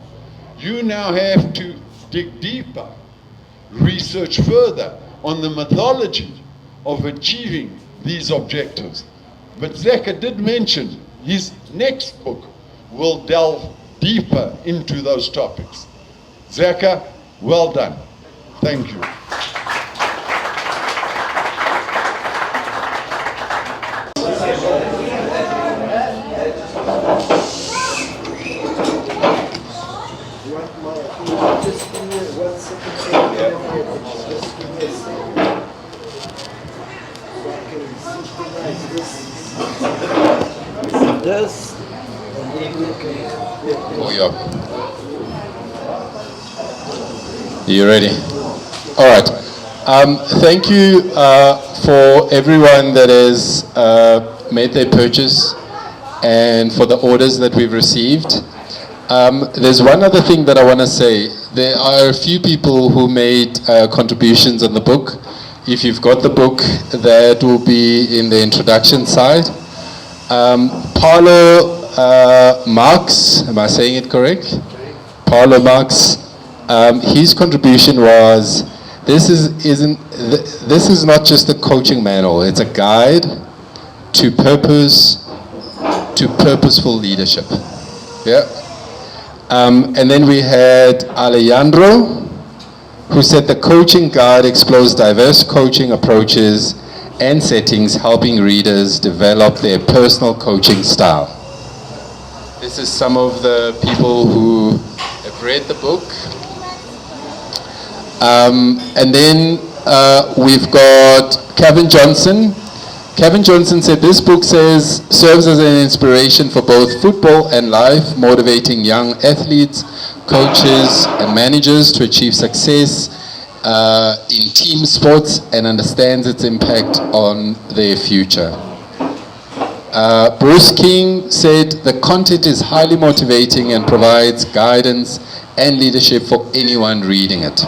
You now have to dig deeper, research further on the methodology of achieving these objectives. But Zeca did mention his next book will delve deeper into those topics. Zeca, well done. Thank you. Yes. Oh, yeah. You ready? All right. Thank you for everyone that has made their purchase and for the orders that we've received. There's one other thing that I want to say. There are a few people who made contributions on the book. If you've got the book, that will be in the introduction side. Paulo Marques, am I saying it correct? Paulo Marques, his contribution was, this is not just a coaching manual, it's a guide to purposeful leadership. Yeah. And then we had Alejandro, who said the coaching guide explores diverse coaching approaches and settings, helping readers develop their personal coaching style. This is some of the people who have read the book. And then we've got Kevin Johnson. Kevin Johnson said this book serves as an inspiration for both football and life, motivating young athletes, coaches, and managers to achieve success in team sports, and understands its impact on their future. Bruce King said the content is highly motivating and provides guidance and leadership for anyone reading it.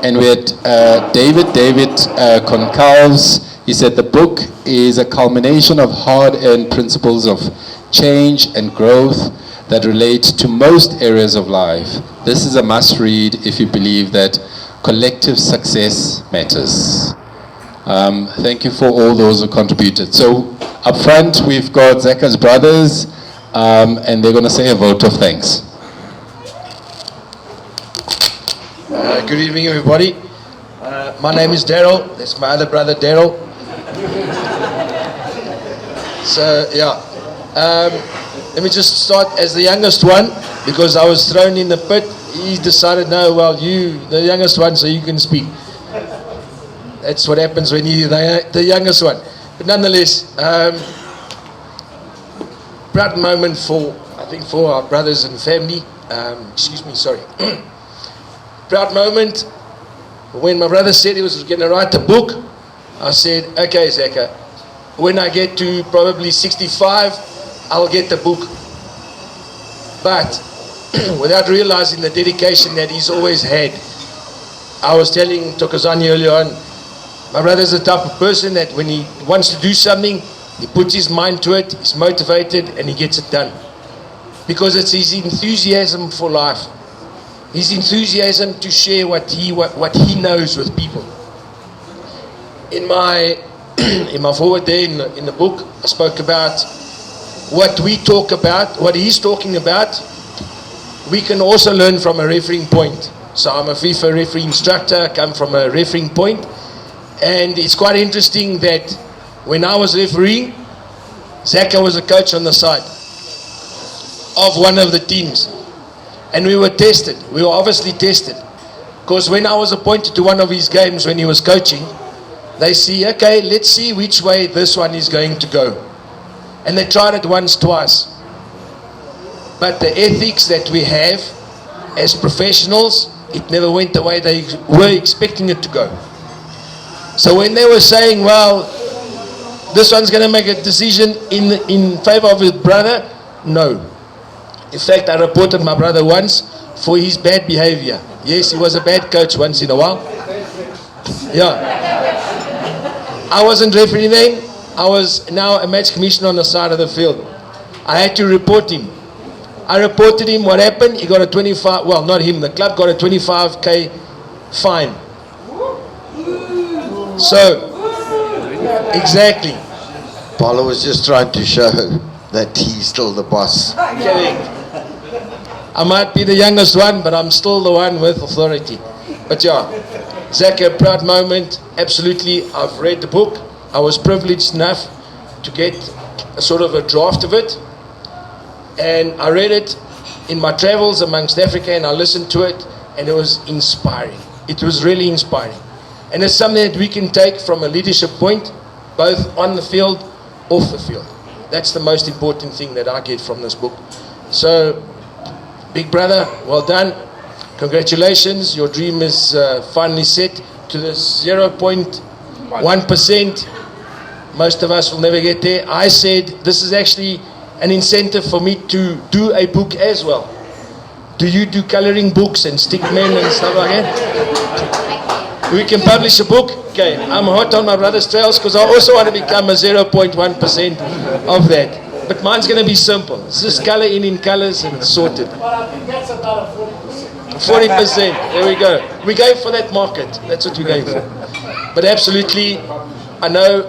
And we had David Concalves. He said the book is a culmination of hard-earned principles of change and growth that relate to most areas of life. This is a must-read if you believe that collective success matters. Thank you for all those who contributed. So up front, we've got Zeca's brothers, and they're going to say a vote of thanks. Good evening, everybody. My name is Daryl. That's my other brother, Daryl. So, yeah. Let me just start as the youngest one, because I was thrown in the pit. He decided, no, well, you, the youngest one, so you can speak. That's what happens when you're the youngest one. But nonetheless, proud moment for, I think, for our brothers and family. Excuse me, sorry. Proud moment when my brother said he was going to write a book. I said, okay, Zeca, when I get to probably 65, I'll get the book. But without realizing the dedication that he's always had, I was telling Tokozani earlier on, my brother's the type of person that when he wants to do something, he puts his mind to it, he's motivated, and he gets it done. Because it's his enthusiasm for life. His enthusiasm to share what he knows with people. In my forward there in the book, I spoke about what we talk about, what he's talking about. We can also learn from a refereeing point. So I'm a FIFA referee instructor, I come from a refereeing point. And it's quite interesting that when I was refereeing, Zeca was a coach on the side of one of the teams. And we were tested. We were obviously tested. Because when I was appointed to one of his games when he was coaching, they see, okay, let's see which way this one is going to go. And they tried it once, twice. But the ethics that we have as professionals, it never went the way they were expecting it to go. So when they were saying, well, this one's going to make a decision in favor of his brother, no. In fact, I reported my brother once for his bad behavior. Yes, he was a bad coach once in a while. Yeah. I wasn't refereeing then. I was now a match commissioner on the side of the field. I had to report him. I reported him. What happened? He got a 25, well, not him, the club got a 25k fine. So, exactly. Paulo was just trying to show that he's still the boss. Correct. I might be the youngest one, but I'm still the one with authority. But yeah, Zeca, a proud moment. Absolutely, I've read the book. I was privileged enough to get a sort of a draft of it. And I read it in my travels amongst Africa, and I listened to it, and it was inspiring. It was really inspiring. And it's something that we can take from a leadership point, both on the field, off the field. That's the most important thing that I get from this book. So, big brother, well done. Congratulations. Your dream is finally set to the 0.1%. Most of us will never get there. I said this is actually an incentive for me to do a book as well. Do you do coloring books and stick men and stuff like that? We can publish a book. Okay, I'm hot on my brother's trails because I also want to become a 0.1% of that. But mine's going to be simple. It's just color in colors and it's sorted. But I think that's about a 40%. 40%. There we go. We're going for that market. That's what we're going for. But absolutely, I know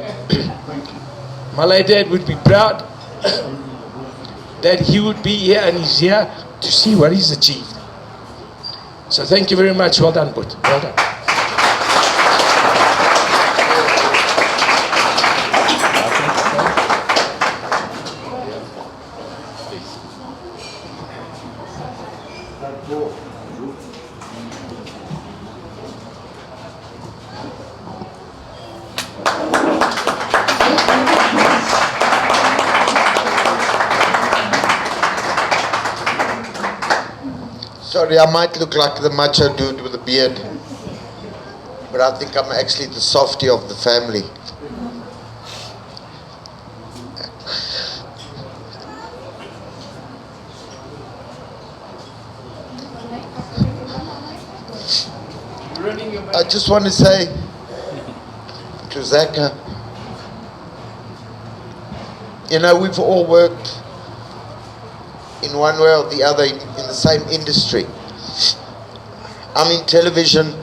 my late dad would be proud that he would be here and he's here to see what he's achieved. So thank you very much. Well done, Put. Well done. Sorry, I might look like the macho dude with a beard, but I think I'm actually the softie of the family. I just want to say to Zeca, you know, we've all worked in one way or the other in the same industry. I'm in television,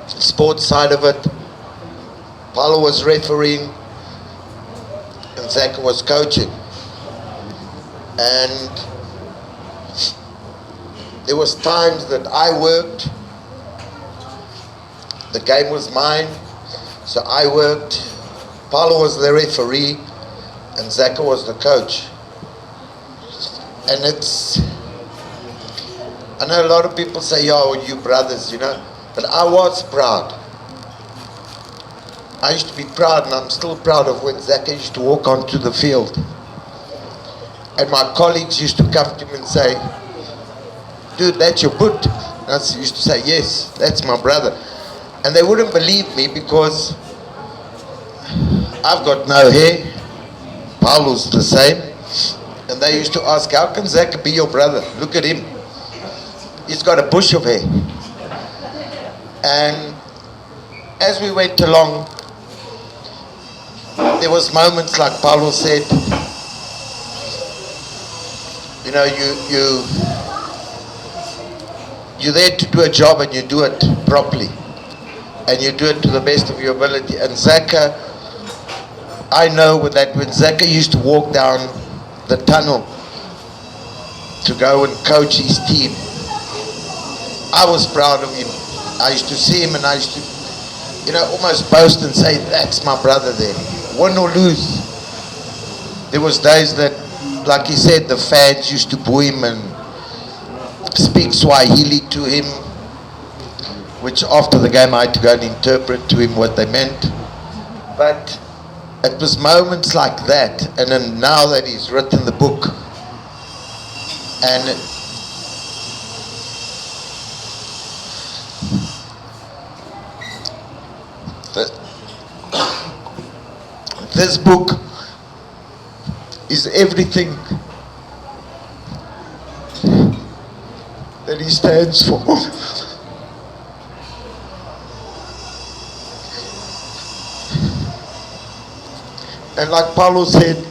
sports side of it. Paulo was refereeing and Zeca was coaching. And there was times that I worked, the game was mine, so I worked. Paulo was the referee and Zeca was the coach. And it's, I know a lot of people say, oh, you brothers, you know, but I was proud. I used to be proud, and I'm still proud of when Zeca used to walk onto the field. And my colleagues used to come to me and say, dude, that's your boot. And I used to say, yes, that's my brother. And they wouldn't believe me because I've got no hair. Paulo's the same. And they used to ask, how can Zeca be your brother? Look at him. He's got a bush of hair. And as we went along, there was moments like Paulo said, you know, you're there to do a job and you do it properly. And you do it to the best of your ability. And Zeca, I know that when Zeca used to walk down the tunnel to go and coach his team, I was proud of him. I used to see him and I used to, you know, almost boast and say, that's my brother there. Win or lose. There was days that, like he said, the fans used to boo him and speak Swahili to him, which after the game I had to go and interpret to him what they meant. But it was moments like that, and then now that he's written the book, and this book is everything that he stands for. And like Paulo said,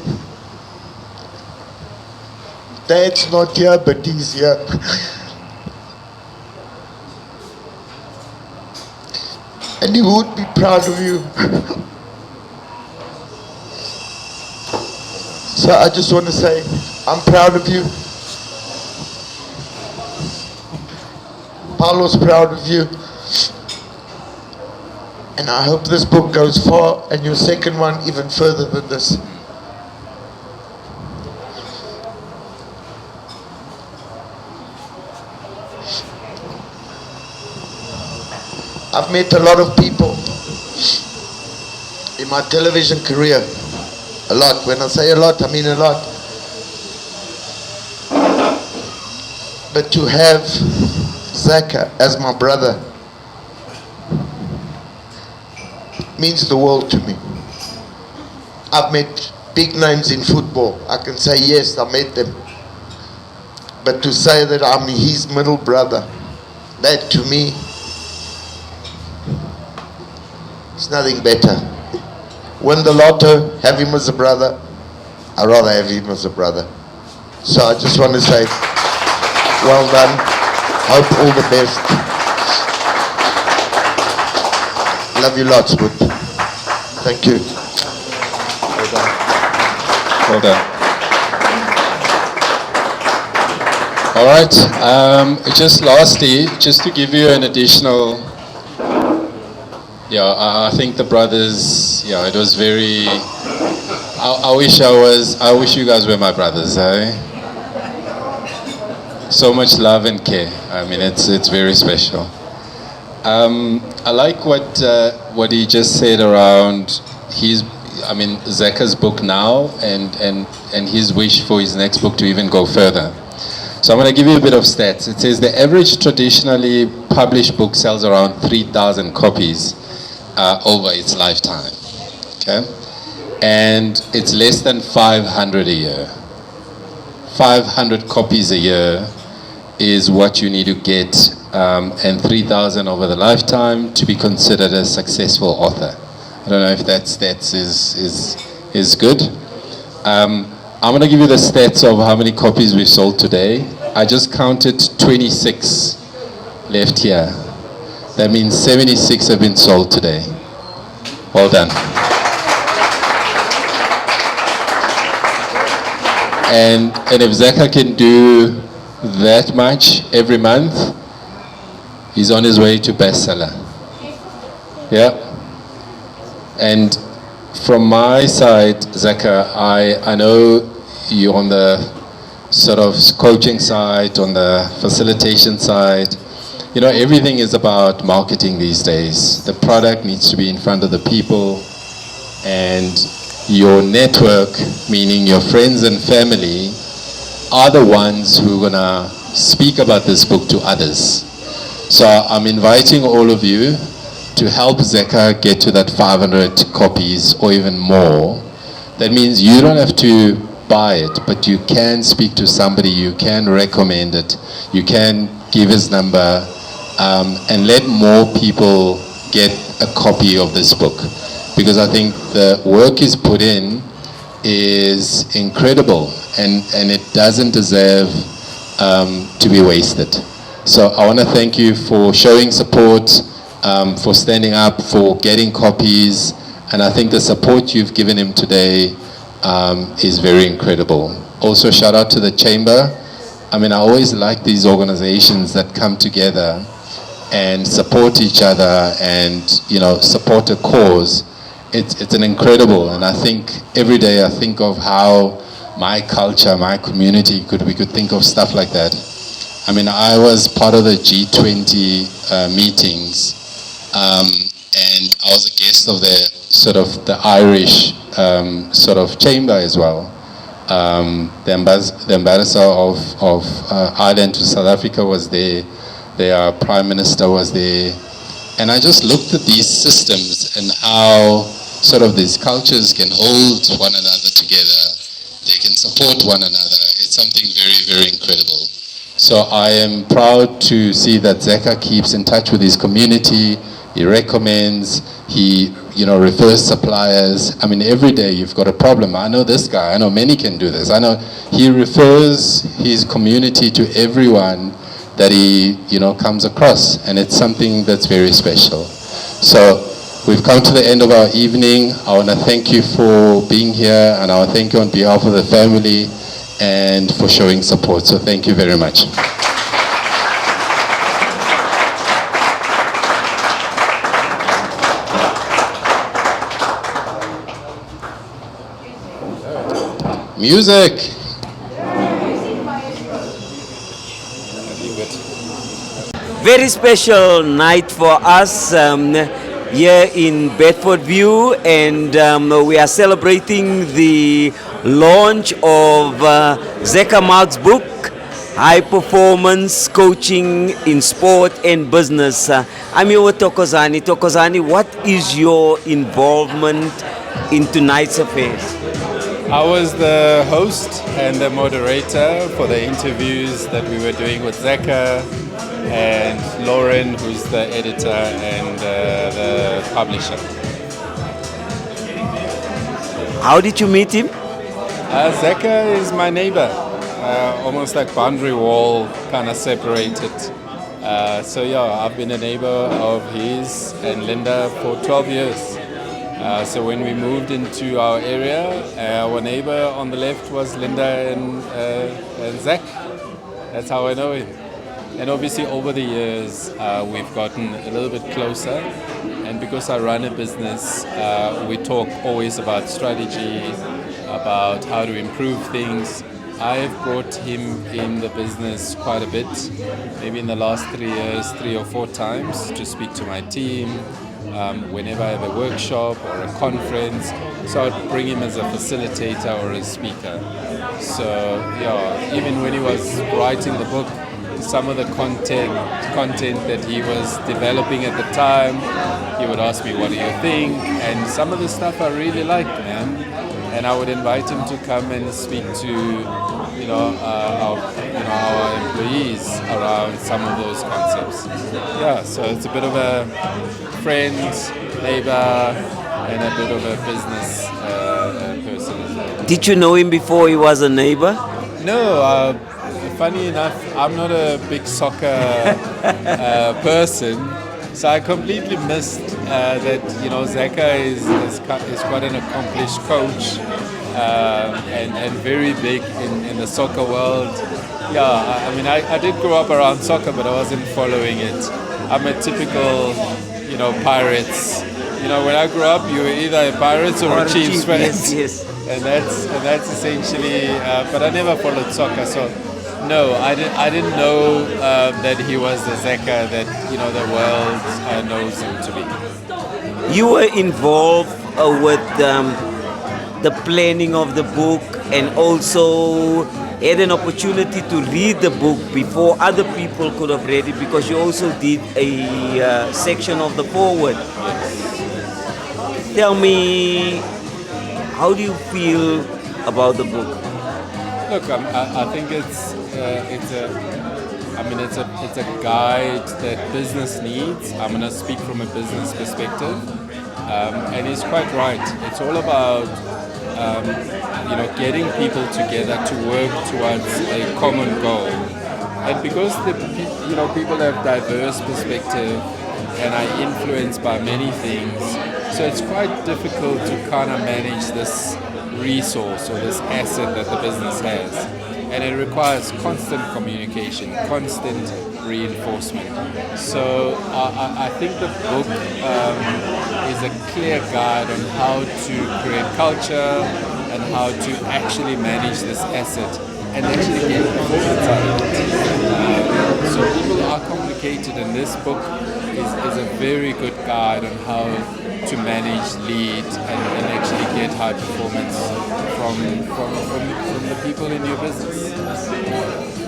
Dad's not here, but he's here. And he would be proud of you. So I just want to say, I'm proud of you. Paulo's proud of you. And I hope this book goes far, and your second one even further than this. I've met a lot of people in my television career. A lot. When I say a lot, I mean a lot. But to have Zeca as my brother means the world to me. I've met big names in football. I can say yes, I met them. But to say that I'm his middle brother, that to me is nothing better. Win the lotto, have him as a brother. I'd rather have him as a brother. So I just want to say, well done. Hope all the best. Love you lots, Wood. Thank you. Well done. Well done. All right. Just lastly, just to give you an additional, I think the brothers, it was very. I wish you guys were my brothers. So much love and care. I mean, it's very special. I like what he just said around Zeca's book now and his wish for his next book to even go further. So I'm going to give you a bit of stats. It says the average traditionally published book sells around 3,000 copies over its lifetime. Okay? And it's less than 500 a year. 500 copies a year is what you need to get, and 3,000 over the lifetime to be considered a successful author. I don't know if that stats is good. I'm going to give you the stats of how many copies we've sold today. I just counted 26 left here. That means 76 have been sold today. Well done. And if Zeca can do that much every month, he's on his way to bestseller. Yeah. And from my side, Zeca, I know you're on the sort of coaching side, on the facilitation side. You know, everything is about marketing these days. The product needs to be in front of the people, and your network, meaning your friends and family, are the ones who are going to speak about this book to others. So I'm inviting all of you to help Zeca get to that 500 copies or even more. That means you don't have to buy it, but you can speak to somebody, you can recommend it, you can give his number, and let more people get a copy of this book. Because I think the work he's put in is incredible, and it doesn't deserve to be wasted. So I want to thank you for showing support, for standing up, for getting copies, and I think the support you've given him today is very incredible. Also, shout out to the Chamber. I mean, I always like these organizations that come together and support each other and, you know, support a cause. It's an incredible, and I think every day I think of how my culture, my community, we could think of stuff like that. I mean, I was part of the G20 meetings, and I was a guest of the Irish sort of chamber as well. The ambassador of Ireland to South Africa was there. Their prime minister was there, and I just looked at these systems and how sort of these cultures can hold one another together. They can support one another. It's something very, very incredible. So I am proud to see that Zeca keeps in touch with his community. He recommends, he refers suppliers. I mean, every day you've got a problem. I know this guy, I know many can do this. I know he refers his community to everyone that he comes across, and it's something that's very special. So we've come to the end of our evening. I want to thank you for being here, and I want to thank you on behalf of the family and for showing support. So thank you very much. Music. Very special night for us here in Bedford View, and we are celebrating the launch of Zeca Marques' book, High Performance Coaching in Sport and Business. I'm here with Thokozani. Thokozani, what is your involvement in tonight's affairs? I was the host and the moderator for the interviews that we were doing with Zeca and Lauren, who's the editor and the publisher. How did you meet him? Zeca is my neighbor, almost like boundary wall kind of separated. So yeah, I've been a neighbor of his and Linda for 12 years. So when we moved into our area, our neighbor on the left was Linda and Zach. That's how I know him. And obviously over the years, we've gotten a little bit closer. And because I run a business, we talk always about strategy, about how to improve things. I've brought him in the business quite a bit, maybe in the last 3 years, 3 or 4 times, to speak to my team. Whenever I have a workshop or a conference, so I'd bring him as a facilitator or a speaker. So yeah, even when he was writing the book, some of the content that he was developing at the time, he would ask me, what do you think? And some of the stuff I really liked, man. And I would invite him to come and speak to our employees around some of those concepts. Yeah, so it's a bit of a friend, neighbor, and a bit of a business person as well. Did you know him before he was a neighbor? No, funny enough, I'm not a big soccer person, so I completely missed that. Zeca is quite an accomplished coach and very big in the soccer world. Yeah, I mean, I did grow up around soccer, but I wasn't following it. I'm a typical, Pirates. When I grew up, you were either a Pirates or a Chiefs fan. Yes. And that's essentially. But I never followed soccer, so no, I didn't know that he was the Zeca that the world knows him to be. You were involved with the planning of the book and also had an opportunity to read the book before other people could have read it, because you also did a section of the foreword. Tell me, how do you feel about the book? Look, I think it's a guide that business needs. I'm going to speak from a business perspective, and he's quite right. It's all about getting people together to work towards a common goal. And because people have diverse perspective and are influenced by many things, so it's quite difficult to kind of manage this resource or this asset that the business has. And it requires constant communication, constant reinforcement. So I think the book is a clear guide on how to create culture and how to actually manage this asset and actually get performance out of it. So people are complicated, and this book is a very good guide on how to manage, lead, and actually get high performance from the people in your business.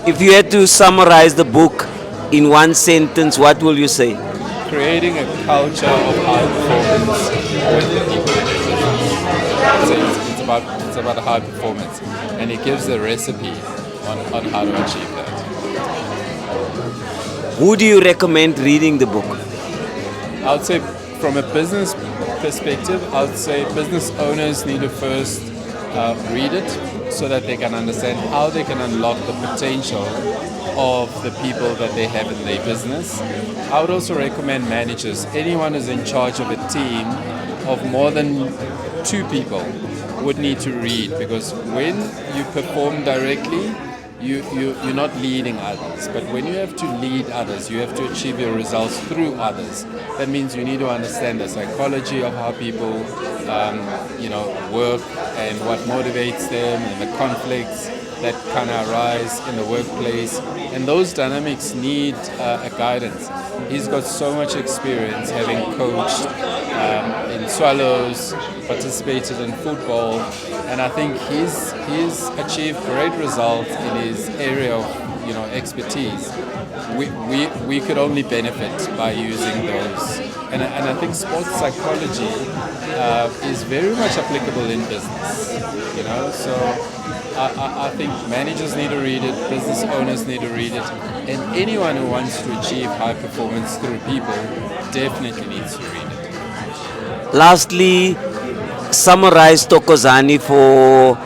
If you had to summarize the book in one sentence, what will you say? Creating a culture of high performance with the people in your business. It's about high performance, and it gives a recipe on how to achieve that. Who do you recommend reading the book? I would say from a business perspective, I would say business owners need to first read it so that they can understand how they can unlock the potential of the people that they have in their business. I would also recommend managers, anyone who's in charge of a team of more than 2 people would need to read, because when you perform directly, you're not leading others. But when you have to lead others, you have to achieve your results through others. That means you need to understand the psychology of how people work and what motivates them and the conflicts that kind of arise in the workplace. And those dynamics need a guidance. He's got so much experience, having coached in Swallows, participated in football, and I think he's achieved great results in his area of expertise. We could only benefit by using those, and I think sports psychology is very much applicable in business. So I think managers need to read it, business owners need to read it, and anyone who wants to achieve high performance through people definitely needs to read it. Lastly, summarize Thokozani for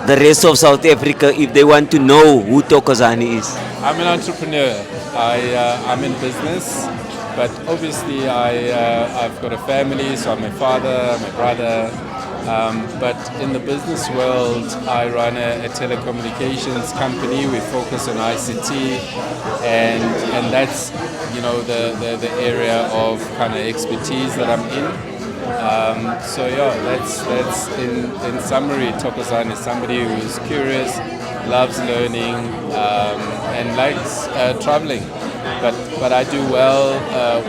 the rest of South Africa if they want to know who Thokozani is. I'm an entrepreneur. I'm in business, but obviously I've got a family, so I'm a father, I'm a brother. But in the business world, I run a telecommunications company. We focus on ICT, and that's the area of kind of expertise that I'm in. That's in summary. Thokozani is somebody who is curious, loves learning, and likes traveling. But I do well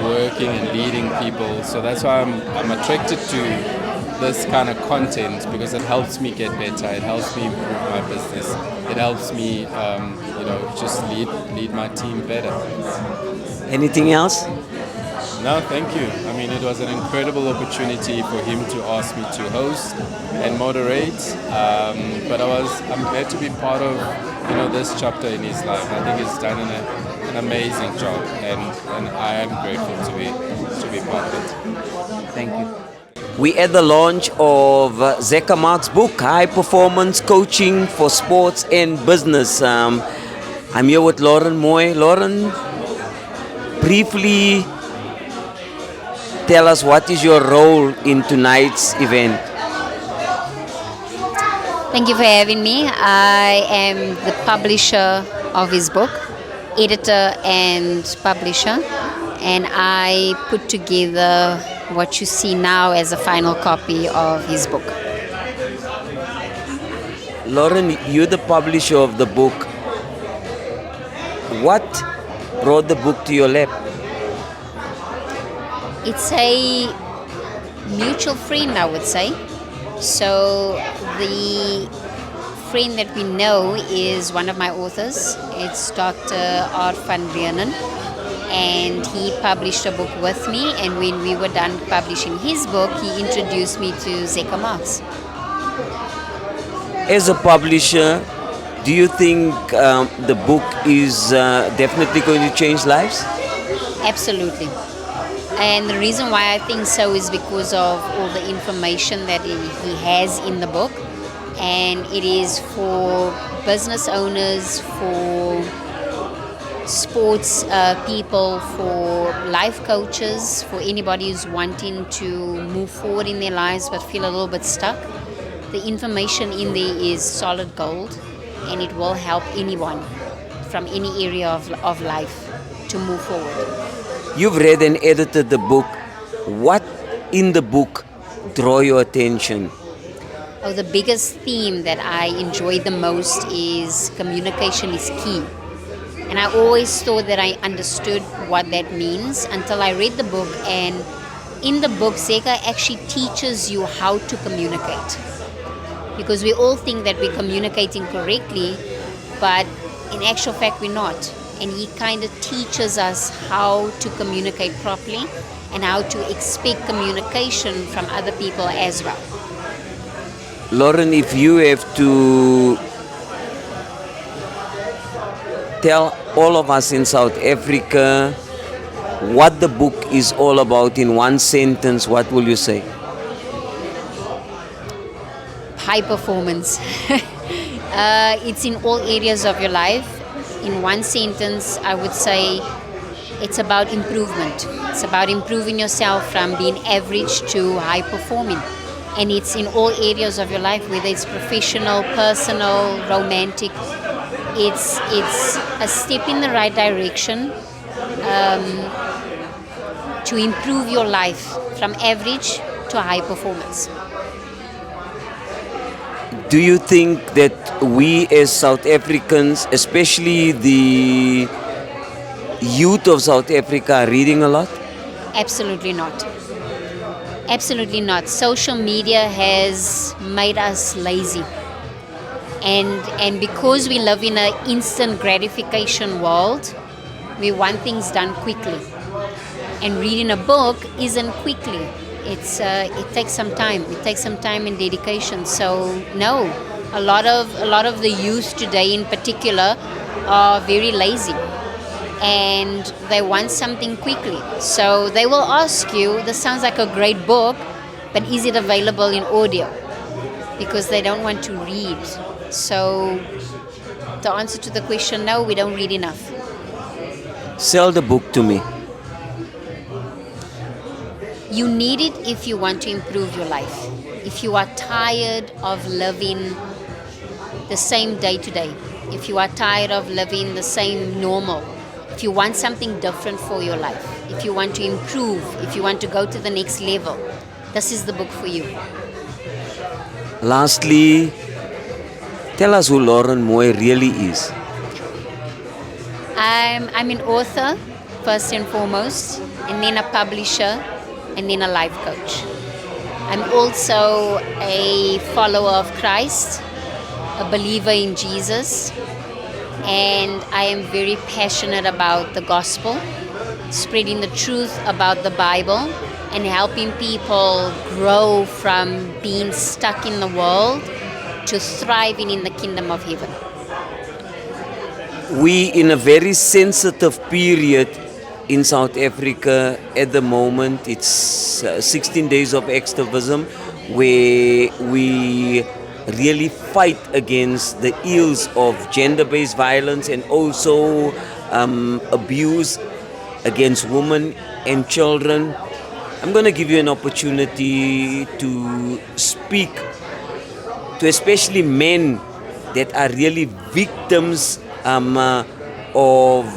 working and leading people, so that's why I'm attracted to this kind of content, because it helps me get better, it helps me improve my business, it helps me just lead my team better. Anything else? No, thank you. I mean, it was an incredible opportunity for him to ask me to host and moderate, but I'm glad to be part of this chapter in his life. I think he's done an amazing job, and I am grateful to be part of it. Thank you. We at the launch of Zeca Marques' book, High Performance Coaching for Sports and Business. I'm here with Lauren Moy. Lauren, briefly tell us, what is your role in tonight's event? Thank you for having me. I am the publisher of his book, editor and publisher, and I put together what you see now as a final copy of his book. Lauren, you're the publisher of the book. What brought the book to your lap? It's a mutual friend, I would say. So the friend that we know is one of my authors. It's Dr. Art van Rienen. And he published a book with me. And when we were done publishing his book, he introduced me to Zeca Marques. As a publisher, do you think the book is definitely going to change lives? Absolutely. And the reason why I think so is because of all the information that he has in the book. And it is for business owners, for sports people, for life coaches, for anybody who's wanting to move forward in their lives but feel a little bit stuck. The information in there is solid gold, and it will help anyone from any area of life to move forward. You've read and edited the book. What in the book draw your attention? Oh, the biggest theme that I enjoy the most is communication is key. And I always thought that I understood what that means until I read the book. And in the book, Zeca actually teaches you how to communicate. Because we all think that we're communicating correctly, but in actual fact, we're not. And he kind of teaches us how to communicate properly and how to expect communication from other people as well. Lauren, if you have to tell all of us in South Africa what the book is all about in one sentence, what will you say? High performance. It's in all areas of your life. In one sentence, I would say it's about improvement. It's about improving yourself from being average to high performing. And it's in all areas of your life, whether it's professional, personal, romantic. It's a step in the right direction to improve your life from average to high performance. Do you think that we as South Africans, especially the youth of South Africa, are reading a lot? Absolutely not. Absolutely not. Social media has made us lazy. And because we live in an instant gratification world, we want things done quickly. And reading a book isn't quickly. It takes some time. It takes some time and dedication. So no, a lot of the youth today in particular are very lazy. And they want something quickly. So they will ask you, this sounds like a great book, but is it available in audio? Because they don't want to read. So the answer to the question, no, we don't read enough. Sell the book to me. You need it if you want to improve your life. If you are tired of living the same day to day. If you are tired of living the same normal. If you want something different for your life, if you want to improve, if you want to go to the next level, this is the book for you. Lastly, tell us who Lauren Moy really is. I'm an author, first and foremost, and then a publisher, and then a life coach. I'm also a follower of Christ, a believer in Jesus, and I am very passionate about the gospel, spreading the truth about the Bible, and helping people grow from being stuck in the world to thriving in the kingdom of heaven. We in a very sensitive period in South Africa at the moment. It's 16 days of activism where we really fight against the ills of gender-based violence and also abuse against women and children. I'm going to give you an opportunity to speak to especially men that are really victims of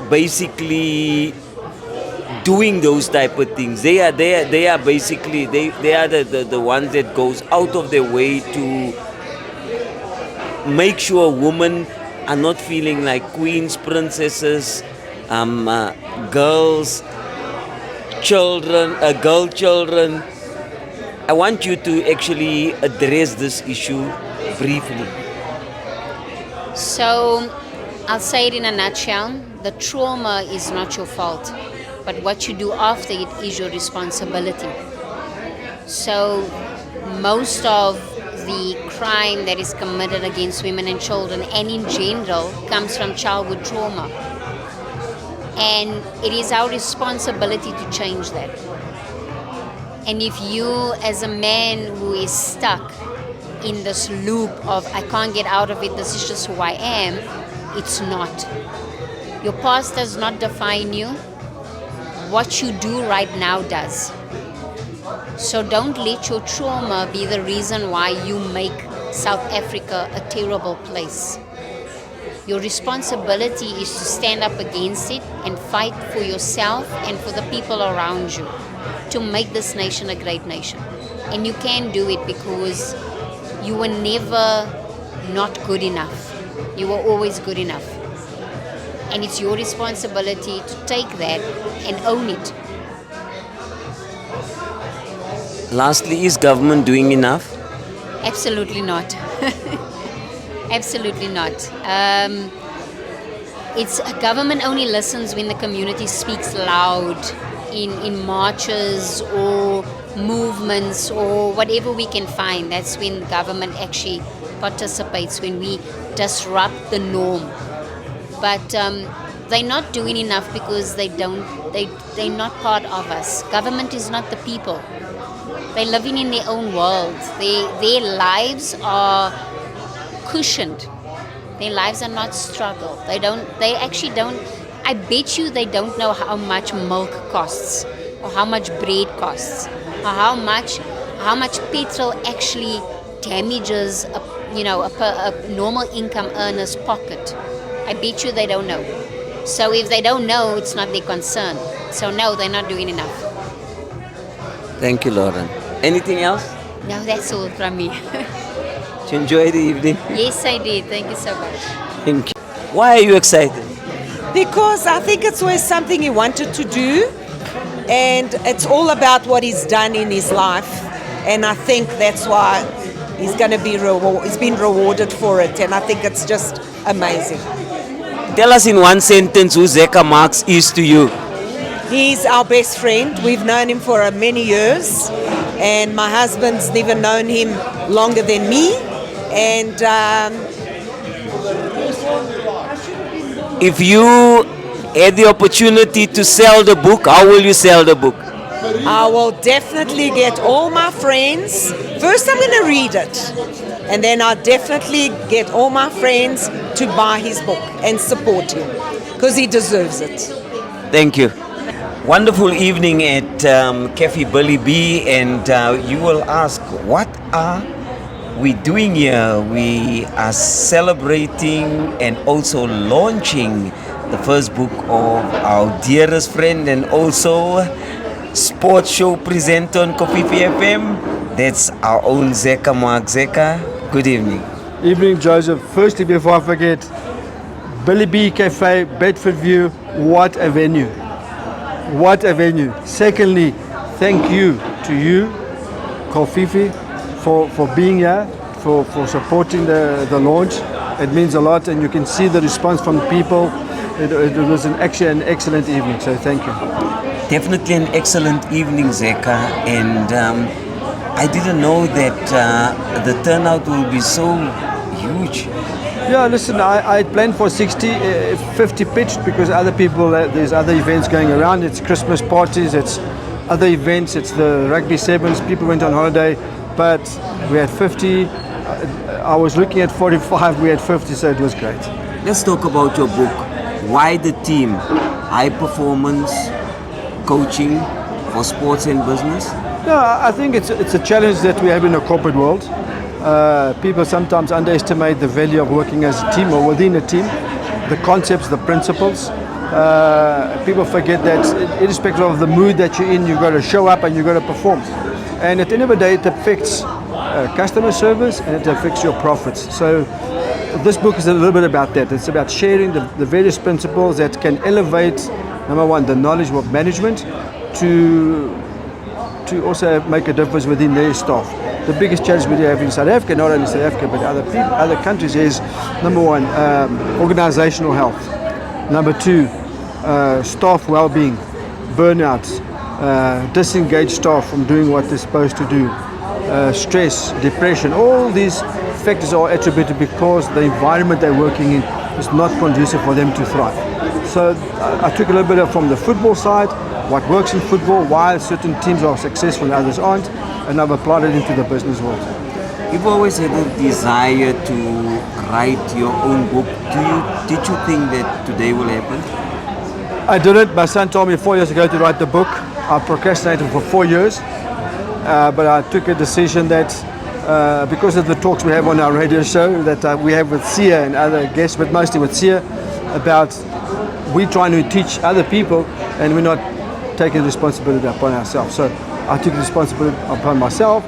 basically doing those type of things. They are basically they are the ones that goes out of their way to make sure women are not feeling like queens, princesses, girls, children, girl children. I want you to actually address this issue briefly. So, I'll say it in a nutshell. The trauma is not your fault, but what you do after it is your responsibility. So, most of the crime that is committed against women and children, and in general, comes from childhood trauma. And it is our responsibility to change that. And if you, as a man who is stuck in this loop of I can't get out of it, this is just who I am, it's not. Your past does not define you. What you do right now does. So don't let your trauma be the reason why you make South Africa a terrible place. Your responsibility is to stand up against it and fight for yourself and for the people around you to make this nation a great nation. And you can do it because you were never not good enough. You were always good enough. And it's your responsibility to take that and own it. Lastly, is government doing enough? Absolutely not. Absolutely not. It's government only listens when the community speaks loud in marches or movements or whatever we can find. That's when government actually participates, when we disrupt the norm. But they're not doing enough because they're not part of us. Government is not the people. They're living in their own world. Their lives are cushioned. Their lives are not struggle. They actually don't, I bet you they don't know how much milk costs or how much bread costs or how much petrol actually damages a normal income earner's pocket. I bet you they don't know. So if they don't know, it's not their concern. So no, they're not doing enough. Thank you, Lauren. Anything else? No, that's all from me. Did you enjoy the evening? Yes, I did. Thank you so much. Thank you. Why are you excited? Because I think it's always something he wanted to do, and it's all about what he's done in his life, and I think that's why he's going to be he's been rewarded for it, and I think it's just amazing. Tell us in one sentence who Zeca Marques is to you. He's our best friend. We've known him for many years, and my husband's never known him longer than me. And if you had the opportunity to sell the book, how will you sell the book? I will definitely get all my friends. First, I'm going to read it, and then I'll definitely get all my friends to buy his book and support him because he deserves it. Thank you. Wonderful evening at Cafe Billy B, and you will ask, what are we doing here? We are celebrating and also launching the first book of our dearest friend and also sports show presenter on Kofifi FM. That's our own Zeca Marques. Zeca, good evening. Evening, Joseph. Firstly, before I forget, Billy B Cafe, Bedford View, what a venue. What a venue. Secondly, thank you to you, Kofifi, for being here, for supporting the launch. It means a lot, and you can see the response from people. It was actually an excellent evening, so thank you. Definitely an excellent evening, Zeca, and I didn't know that the turnout will be so huge. Yeah, listen, I planned for 50 pitched because other people, there's other events going around. It's Christmas parties, it's other events, it's the rugby sevens, people went on holiday, but we had 50. I was looking at 45, we had 50, so it was great. Let's talk about your book. Why the team? High performance coaching for sports and business? Yeah, I think it's a challenge that we have in a corporate world. People sometimes underestimate the value of working as a team or within a team, the concepts, the principles. People forget that irrespective of the mood that you're in, you've got to show up and you've got to perform. And at the end of the day, it affects customer service and it affects your profits. So this book is a little bit about that. It's about sharing the various principles that can elevate, number one, the knowledge of management to also make a difference within their staff. the biggest challenge we have in South Africa, not only South Africa but other countries, is number one, organizational health. Number two, staff well-being, burnouts, disengaged staff from doing what they're supposed to do, stress, depression. All these factors are attributed because the environment they're working in is not conducive for them to thrive. So I took a little bit from the football side, what works in football, why certain teams are successful and others aren't, and I've applied it into the business world. You've always had a desire to write your own book. Did you think that today will happen? I didn't. My son told me 4 years ago to write the book. I procrastinated for 4 years, but I took a decision that because of the talks we have on our radio show that we have with Sia and other guests, but mostly with Sia, about we trying to teach other people and we're not taking responsibility upon ourselves. So I took responsibility upon myself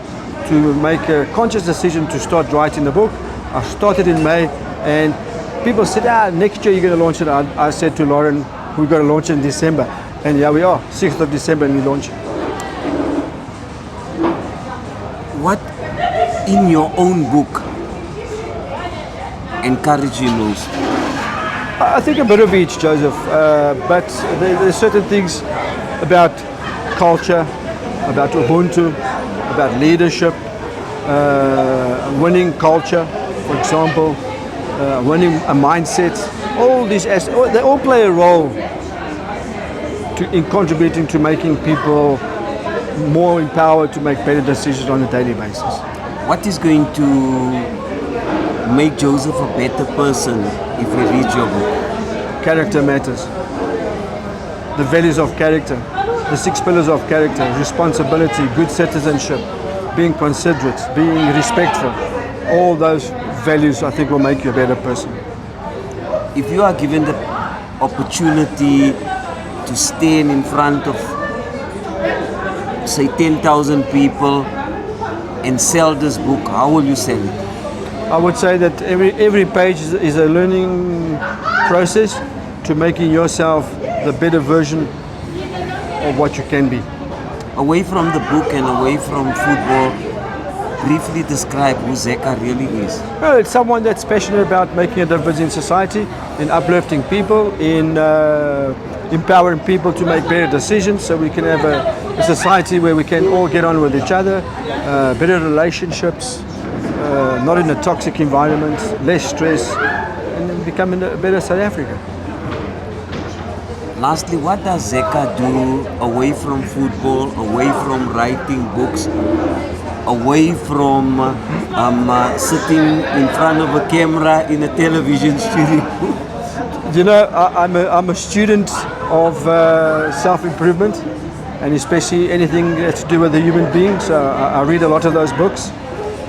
to make a conscious decision to start writing the book. I started in May, and people said, next year you're going to launch it. I said to Lauren, we're going to launch it in December. And here we are, 6th of December, and we launch it. What in your own book encouraged you most? I think a bit of each, Joseph, but there's certain things about culture, about Ubuntu, about leadership, winning culture, for example, winning a mindset. All these aspects, they all play a role in contributing to making people more empowered to make better decisions on a daily basis. What is going to make Joseph a better person if we read your book? Character matters. The values of character, the 6 pillars of character: responsibility, good citizenship, being considerate, being respectful. All those values, I think, will make you a better person. If you are given the opportunity to stand in front of, say, 10,000 people and sell this book, how will you sell it? I would say that every page is a learning process to making yourself the better version of what you can be. Away from the book and away from football, briefly describe who Zeca really is. Well, it's someone that's passionate about making a difference in society, in uplifting people, in empowering people to make better decisions, so we can have a society where we can all get on with each other, better relationships, not in a toxic environment, less stress, and then becoming a better South Africa. Lastly, what does Zeca do away from football, away from writing books, away from sitting in front of a camera in a television studio? You know, I'm a student of self-improvement, and especially anything that's to do with the human being. So I read a lot of those books.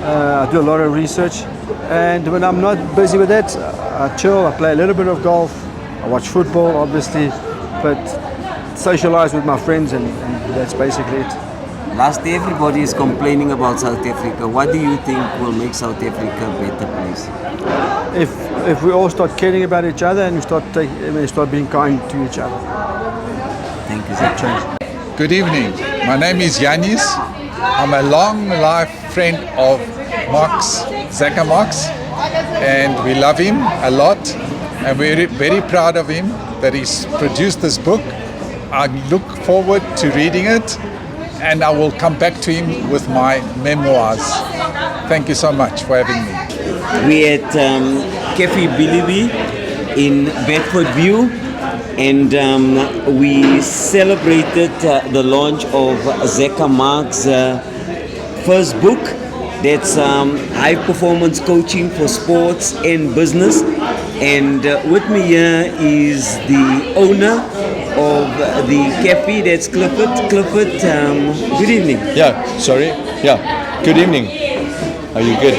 I do a lot of research, and when I'm not busy with that, I chill. I play a little bit of golf. I watch football, obviously, but socialize with my friends, and that's basically it. Lastly, everybody is complaining about South Africa. What do you think will make South Africa a better place? If we all start caring about each other and we start being kind to each other. Thank you, Zeca. Good evening. My name is Yanis. I'm a long life friend of Marques, Zeca Marques, and we love him a lot, and we're very proud of him that he's produced this book. I look forward to reading it, and I will come back to him with my memoirs. Thank you so much for having me. We're at Cafe Bilibi in Bedford View, and we celebrated the launch of Zeca Marques' first book. That's high performance coaching for sports and business. And with me here is the owner of the cafe, that's Clifford. Clifford, good evening. Yeah, sorry. Yeah, good evening. Are you good?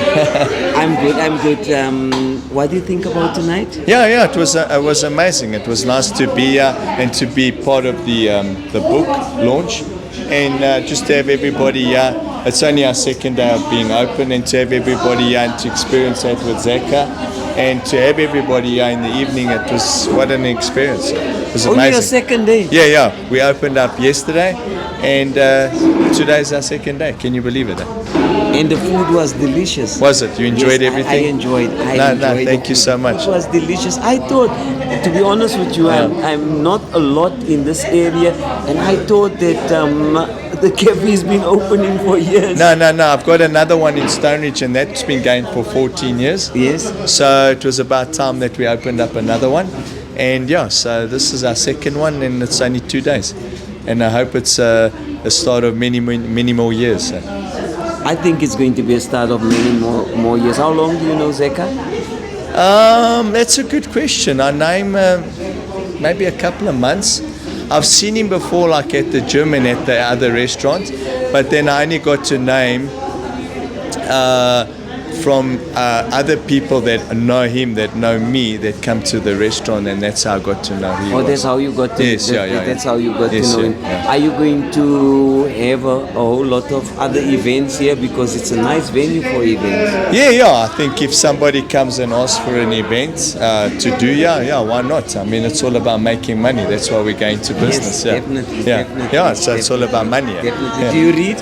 I'm good. What do you think about tonight? Yeah, it was amazing. It was nice to be here and to be part of the book launch, and just to have everybody here. It's only our second day of being open, and to have everybody here and to experience that with Zeca, and to have everybody here in the evening, it was what an experience. It was amazing. Only your second day? Yeah. We opened up yesterday, and today's our second day. Can you believe it? And the food was delicious. Was it? You enjoyed Yes, everything? I enjoyed. No, thank you so much. It was delicious. I thought, to be honest with you, I'm not a lot in this area, and I thought that the cafe's been opening for years. No. I've got another one in Stonebridge, and that's been going for 14 years. Yes. So it was about time that we opened up another one. And yeah, so this is our second one, and it's only 2 days. And I hope it's a start of many more years. So. I think it's going to be a start of many more years. How long do you know Zeca? That's a good question. I know him maybe a couple of months. I've seen him before, like at the gym and at the other restaurants, but then I only got to know him from other people that know him, that know me, that come to the restaurant, and that's how I got to know him. Oh, that's how you got to. Yes, That's how you got Yes, to know him. yeah. Are you going to have a whole lot of other events here, because it's a nice venue for events? Yeah. I think if somebody comes and asks for an event to do, why not? I mean, it's all about making money. That's why we're going to business. Yes, definitely. Yeah, so it's all about money. Definitely. Yeah. Do you read?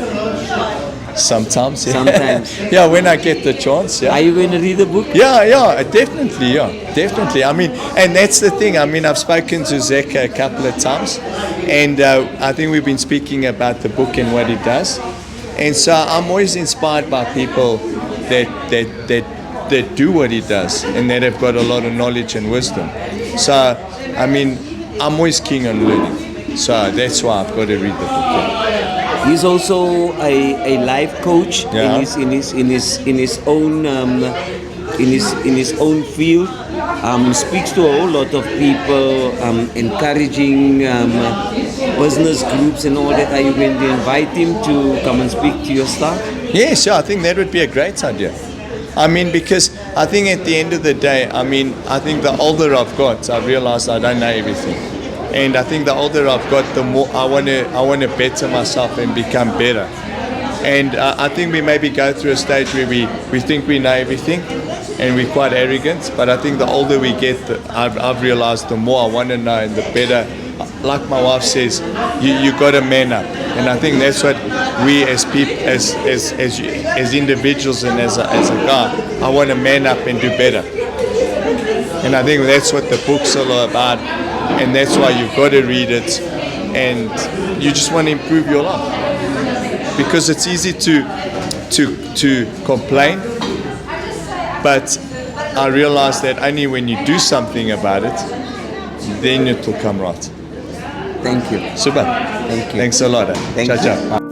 Sometimes. Yeah. Sometimes. Yeah, when I get the chance. Yeah. Are you going to read the book? Yeah, definitely. I mean, and that's the thing. I mean, I've spoken to Zeca a couple of times, and I think we've been speaking about the book and what it does. And so I'm always inspired by people that do what he does and that have got a lot of knowledge and wisdom. So, I mean, I'm always keen on learning. So that's why I've got to read the book. Yeah. He's also a life coach Yeah. in his own field. Speaks to a whole lot of people, encouraging business groups and all that. Are you going to invite him to come and speak to your staff? Yes, I think that would be a great idea. I mean, because I think at the end of the day, I think the older I've got, I've realized I don't know everything. And I think the older I've got, the more I want to better myself and become better. And I think we maybe go through a stage where we think we know everything and we're quite arrogant. But I think the older we get, I've realized the more I want to know and the better. Like my wife says, you got to man up. And I think that's what we as people, as individuals and as a guy, I want to man up and do better. And I think that's what the book's all about. And that's why you've got to read it, and you just want to improve your life, because it's easy to complain, but I realize that only when you do something about it, then it will come right. Thank you. Super. Thank you. Thanks a lot. Thank Ciao, you. ciao.